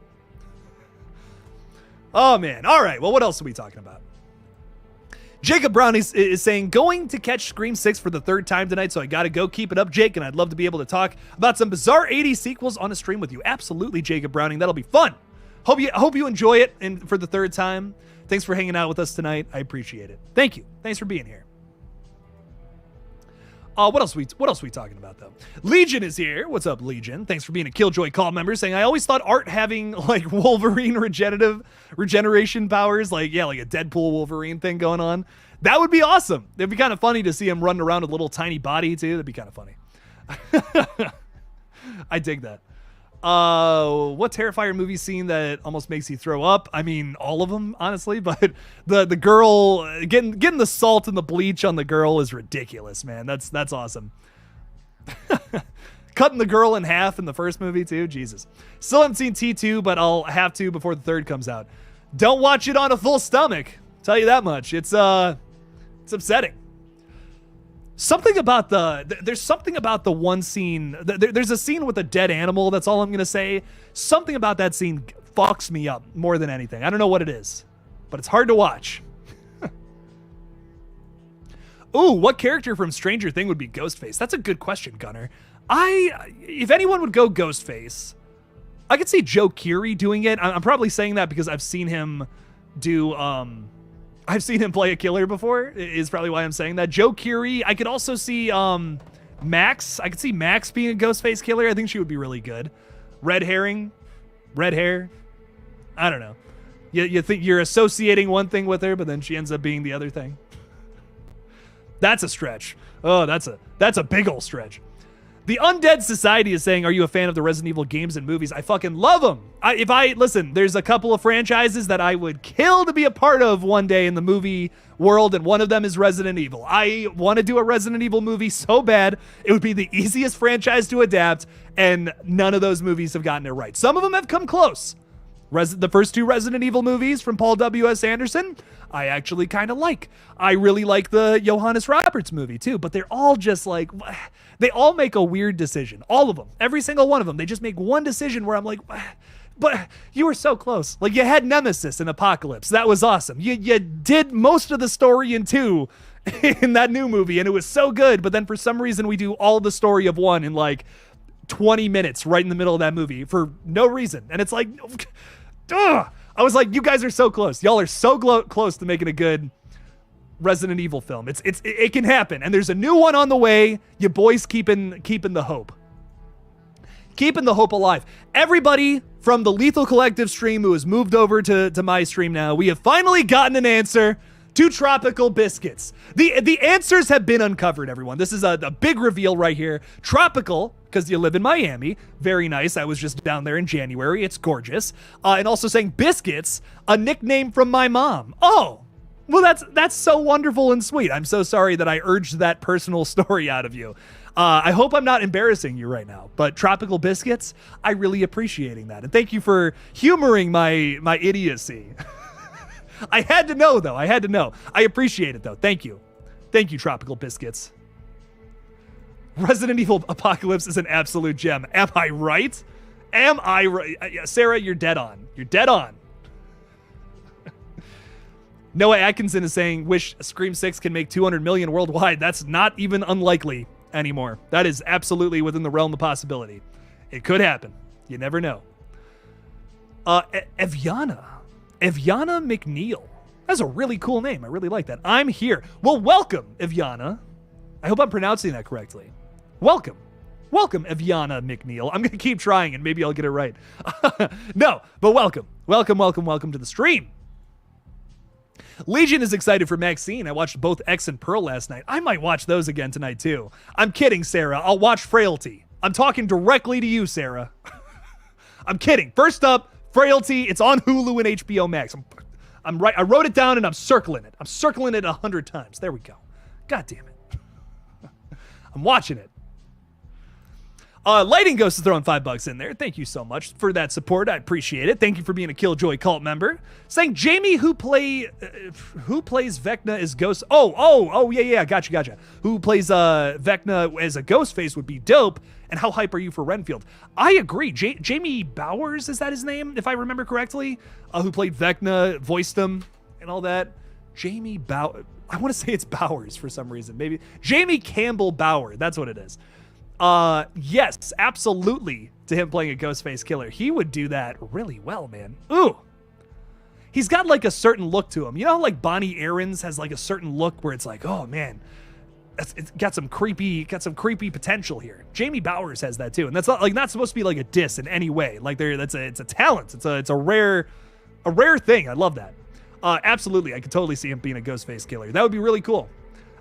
Oh, man. All right. Well, what else are we talking about? Jacob Brown is saying, going to catch Scream 6 for the third time tonight, so I gotta go. Keep it up, Jake, and I'd love to be able to talk about some bizarre 80s sequels on a stream with you. Absolutely, Jacob Browning. That'll be fun. Hope you enjoy it and for the third time. Thanks for hanging out with us tonight. I appreciate it. Thank you. Thanks for being here. What else are we talking about, though? Legion is here. What's up, Legion? Thanks for being a Killjoy call member, saying, I always thought Art having, like, Wolverine regeneration powers, like a Deadpool Wolverine thing going on. That would be awesome. It'd be kind of funny to see him running around with a little tiny body, too. That'd be kind of funny. I dig that. What Terrifier movie scene that almost makes you throw up? I mean, all of them, honestly, but the girl getting the salt and the bleach on the girl is ridiculous, man. That's awesome. Cutting the girl in half in the first movie too. Jesus. Still haven't seen T2, but I'll have to before the third comes out. Don't watch it on a full stomach. Tell you that much. It's upsetting. There's something about the one scene. There's a scene with a dead animal. That's all I'm going to say. Something about that scene fucks me up more than anything. I don't know what it is, but it's hard to watch. Ooh, what character from Stranger Things would be Ghostface? That's a good question, Gunner. If anyone would go Ghostface, I could see Joe Keery doing it. I'm probably saying that because I've seen him do, I've seen him play a killer before, is probably why I'm saying that. Joe Keery. I could also see Max. I could see Max being a Ghostface killer. I think she would be really good. Red hair. I don't know. You think you're associating one thing with her, but then she ends up being the other thing. That's a stretch. Oh, that's a big ol' stretch. The Undead Society is saying, are you a fan of the Resident Evil games and movies? I fucking love them. Listen, there's a couple of franchises that I would kill to be a part of one day in the movie world, and one of them is Resident Evil. I want to do a Resident Evil movie so bad. It would be the easiest franchise to adapt, and none of those movies have gotten it right. Some of them have come close. The first two Resident Evil movies from Paul W.S. Anderson, I actually kind of like. I really like the Johannes Roberts movie too, but they're all just like, they all make a weird decision. All of them, every single one of them. They just make one decision where I'm like, but you were so close. Like, you had Nemesis in Apocalypse. That was awesome. You did most of the story in 2 in that new movie, and it was so good. But then for some reason we do all the story of 1 in like 20 minutes right in the middle of that movie for no reason. And it's like, ugh. I was like, you guys are so close. Y'all are so close to making a good Resident Evil film. It can happen. And there's a new one on the way. You boys keeping the hope. Keeping the hope alive. Everybody from the Lethal Collective stream who has moved over to my stream now, we have finally gotten an answer to Tropical Biscuits. The answers have been uncovered, everyone. This is a big reveal right here. Tropical, because you live in Miami. Very nice. I was just down there in January. It's gorgeous. And also saying Biscuits, a nickname from my mom. Oh, well, that's so wonderful and sweet. I'm so sorry that I urged that personal story out of you. I hope I'm not embarrassing you right now, but Tropical Biscuits, I really appreciating that. And thank you for humoring my idiocy. I had to know, though. I had to know. I appreciate it, though. Thank you. Thank you, Tropical Biscuits. Resident Evil Apocalypse is an absolute gem. Am I right? Am I right? Sarah, you're dead on. You're dead on. Noah Atkinson is saying, wish Scream 6 can make 200 million worldwide. That's not even unlikely anymore. That is absolutely within the realm of possibility. It could happen. You never know. Eviana McNeil. That's a really cool name. I really like that. I'm here. Well, welcome, Eviana. I hope I'm pronouncing that correctly. Welcome, Eviana McNeil. I'm going to keep trying and maybe I'll get it right. No, but welcome to the stream. Legion is excited for Maxine. I watched both X and Pearl last night. I might watch those again tonight too. I'm kidding, Sarah. I'll watch Frailty. I'm talking directly to you, Sarah. I'm kidding. First up, Frailty. It's on Hulu and HBO Max. I'm right. I wrote it down and I'm circling it. I'm circling it 100 times. There we go. God damn it. I'm watching it. Lighting Ghost is throwing $5 in there. Thank you so much for that support. I appreciate it. Thank you for being a Killjoy cult member. Saying Jamie, who plays Vecna as Ghost. Oh, yeah. Gotcha. Who plays Vecna as a Ghostface would be dope. And how hype are you for Renfield? I agree. Jamie Bowers, is that his name? If I remember correctly, who played Vecna, voiced him, and all that. Jamie Bowers. I want to say it's Bowers for some reason. Maybe Jamie Campbell Bower. That's what it is. Yes, absolutely, to him playing a Ghostface killer. He would do that really well, man. Ooh. He's got like a certain look to him. You know how like Bonnie Aarons has like a certain look where it's like, oh man, it's got some creepy potential here. Jamie Bowers has that too. And that's not supposed to be like a diss in any way. Like it's a talent. It's a rare thing. I love that. Absolutely. I could totally see him being a Ghostface killer. That would be really cool.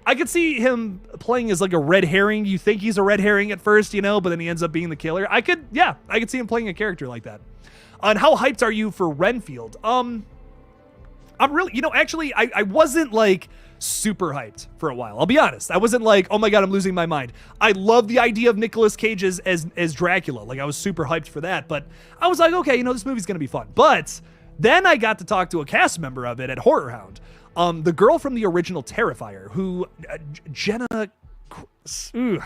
I could see him playing as like a red herring. You think he's a red herring at first, but then he ends up being the killer. I could see him playing a character like that. And how hyped are you for Renfield? I'm really, actually, I wasn't like super hyped for a while. I'll be honest. I wasn't like, oh my God, I'm losing my mind. I love the idea of Nicolas Cage as Dracula. Like I was super hyped for that, but I was like, okay, this movie's going to be fun. But then I got to talk to a cast member of it at Horror Hound. The girl from the original Terrifier, who Jenna, can't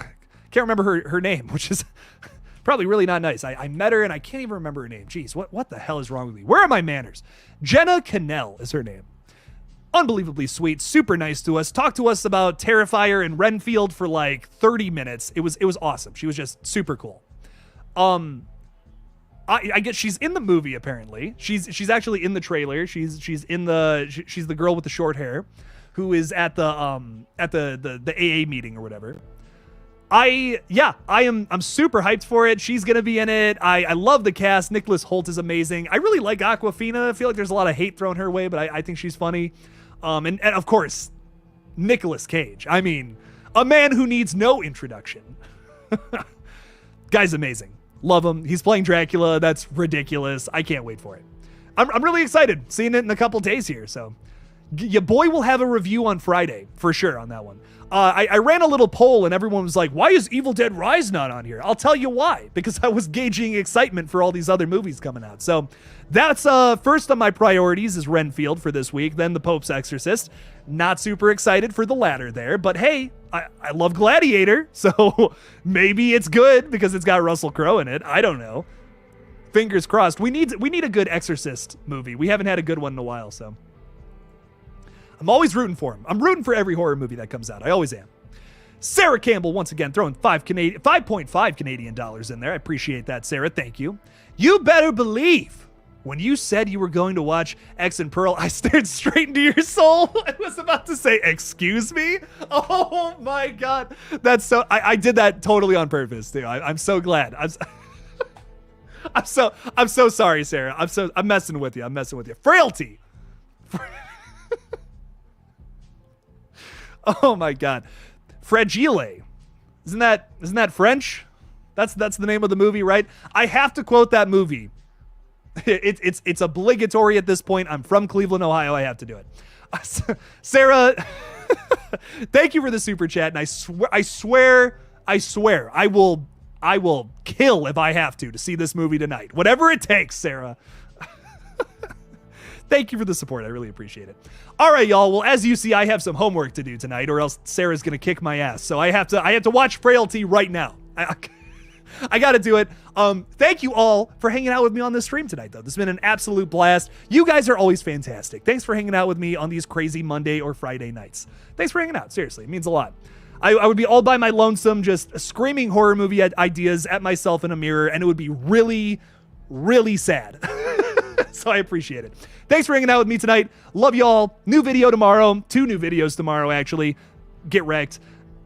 remember her name, which is probably really not nice. I met her and I can't even remember her name. Jeez, what the hell is wrong with me? Where are my manners? Jenna Cannell is her name. Unbelievably sweet, super nice to us. Talked to us about Terrifier and Renfield for like 30 minutes. It was awesome. She was just super cool. I guess she's in the movie. Apparently, she's actually in the trailer. She's the girl with the short hair, who is at the AA meeting or whatever. I'm super hyped for it. She's gonna be in it. I love the cast. Nicholas Hoult is amazing. I really like Awkwafina. I feel like there's a lot of hate thrown her way, but I think she's funny. And of course, Nicolas Cage. I mean, a man who needs no introduction. Guy's amazing. Love him. He's playing Dracula. That's ridiculous. I can't wait for it. I'm really excited. Seeing it in a couple days here. So your boy will have a review on Friday for sure on that one. I ran a little poll and everyone was like, why is Evil Dead Rise not on here? I'll tell you why. Because I was gauging excitement for all these other movies coming out. So that's first on my priorities is Renfield for this week. Then The Pope's Exorcist. Not super excited for the latter there. But hey, I love Gladiator. So maybe it's good because it's got Russell Crowe in it. I don't know. Fingers crossed. We need a good Exorcist movie. We haven't had a good one in a while, so I'm always rooting for him. I'm rooting for every horror movie that comes out. I always am. Sarah Campbell, once again, throwing 5.5 Canadian dollars in there. I appreciate that, Sarah. Thank you. You better believe when you said you were going to watch X and Pearl, I stared straight into your soul. I was about to say, excuse me? Oh my God. That's so, I did that totally on purpose, too. I'm so glad. I'm so sorry, Sarah. I'm messing with you. Frailty. Oh my God. Fragile. Isn't that French? That's the name of the movie, right? I have to quote that movie. It's obligatory at this point. I'm from Cleveland, Ohio. I have to do it. Sarah, thank you for the super chat. And I swear, I will kill if I have to see this movie tonight. Whatever it takes, Sarah. Thank you for the support. I really appreciate it. All right, y'all. Well, as you see, I have some homework to do tonight, or else Sarah's gonna kick my ass. So I have to watch Frailty right now. I got to do it. Thank you all for hanging out with me on this stream tonight, though. This has been an absolute blast. You guys are always fantastic. Thanks for hanging out with me on these crazy Monday or Friday nights. Thanks for hanging out. Seriously, it means a lot. I would be all by my lonesome, just screaming horror movie ideas at myself in a mirror, and it would be really, really sad. So I appreciate it. Thanks for hanging out with me tonight. Love y'all. New video tomorrow. 2 new videos tomorrow, actually. Get wrecked.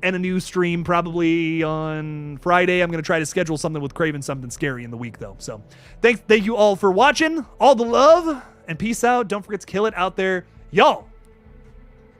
And a new stream probably on Friday. I'm going to try to schedule something with Craven Something Scary in the week, though. So thank you all for watching. All the love and peace out. Don't forget to kill it out there. Y'all.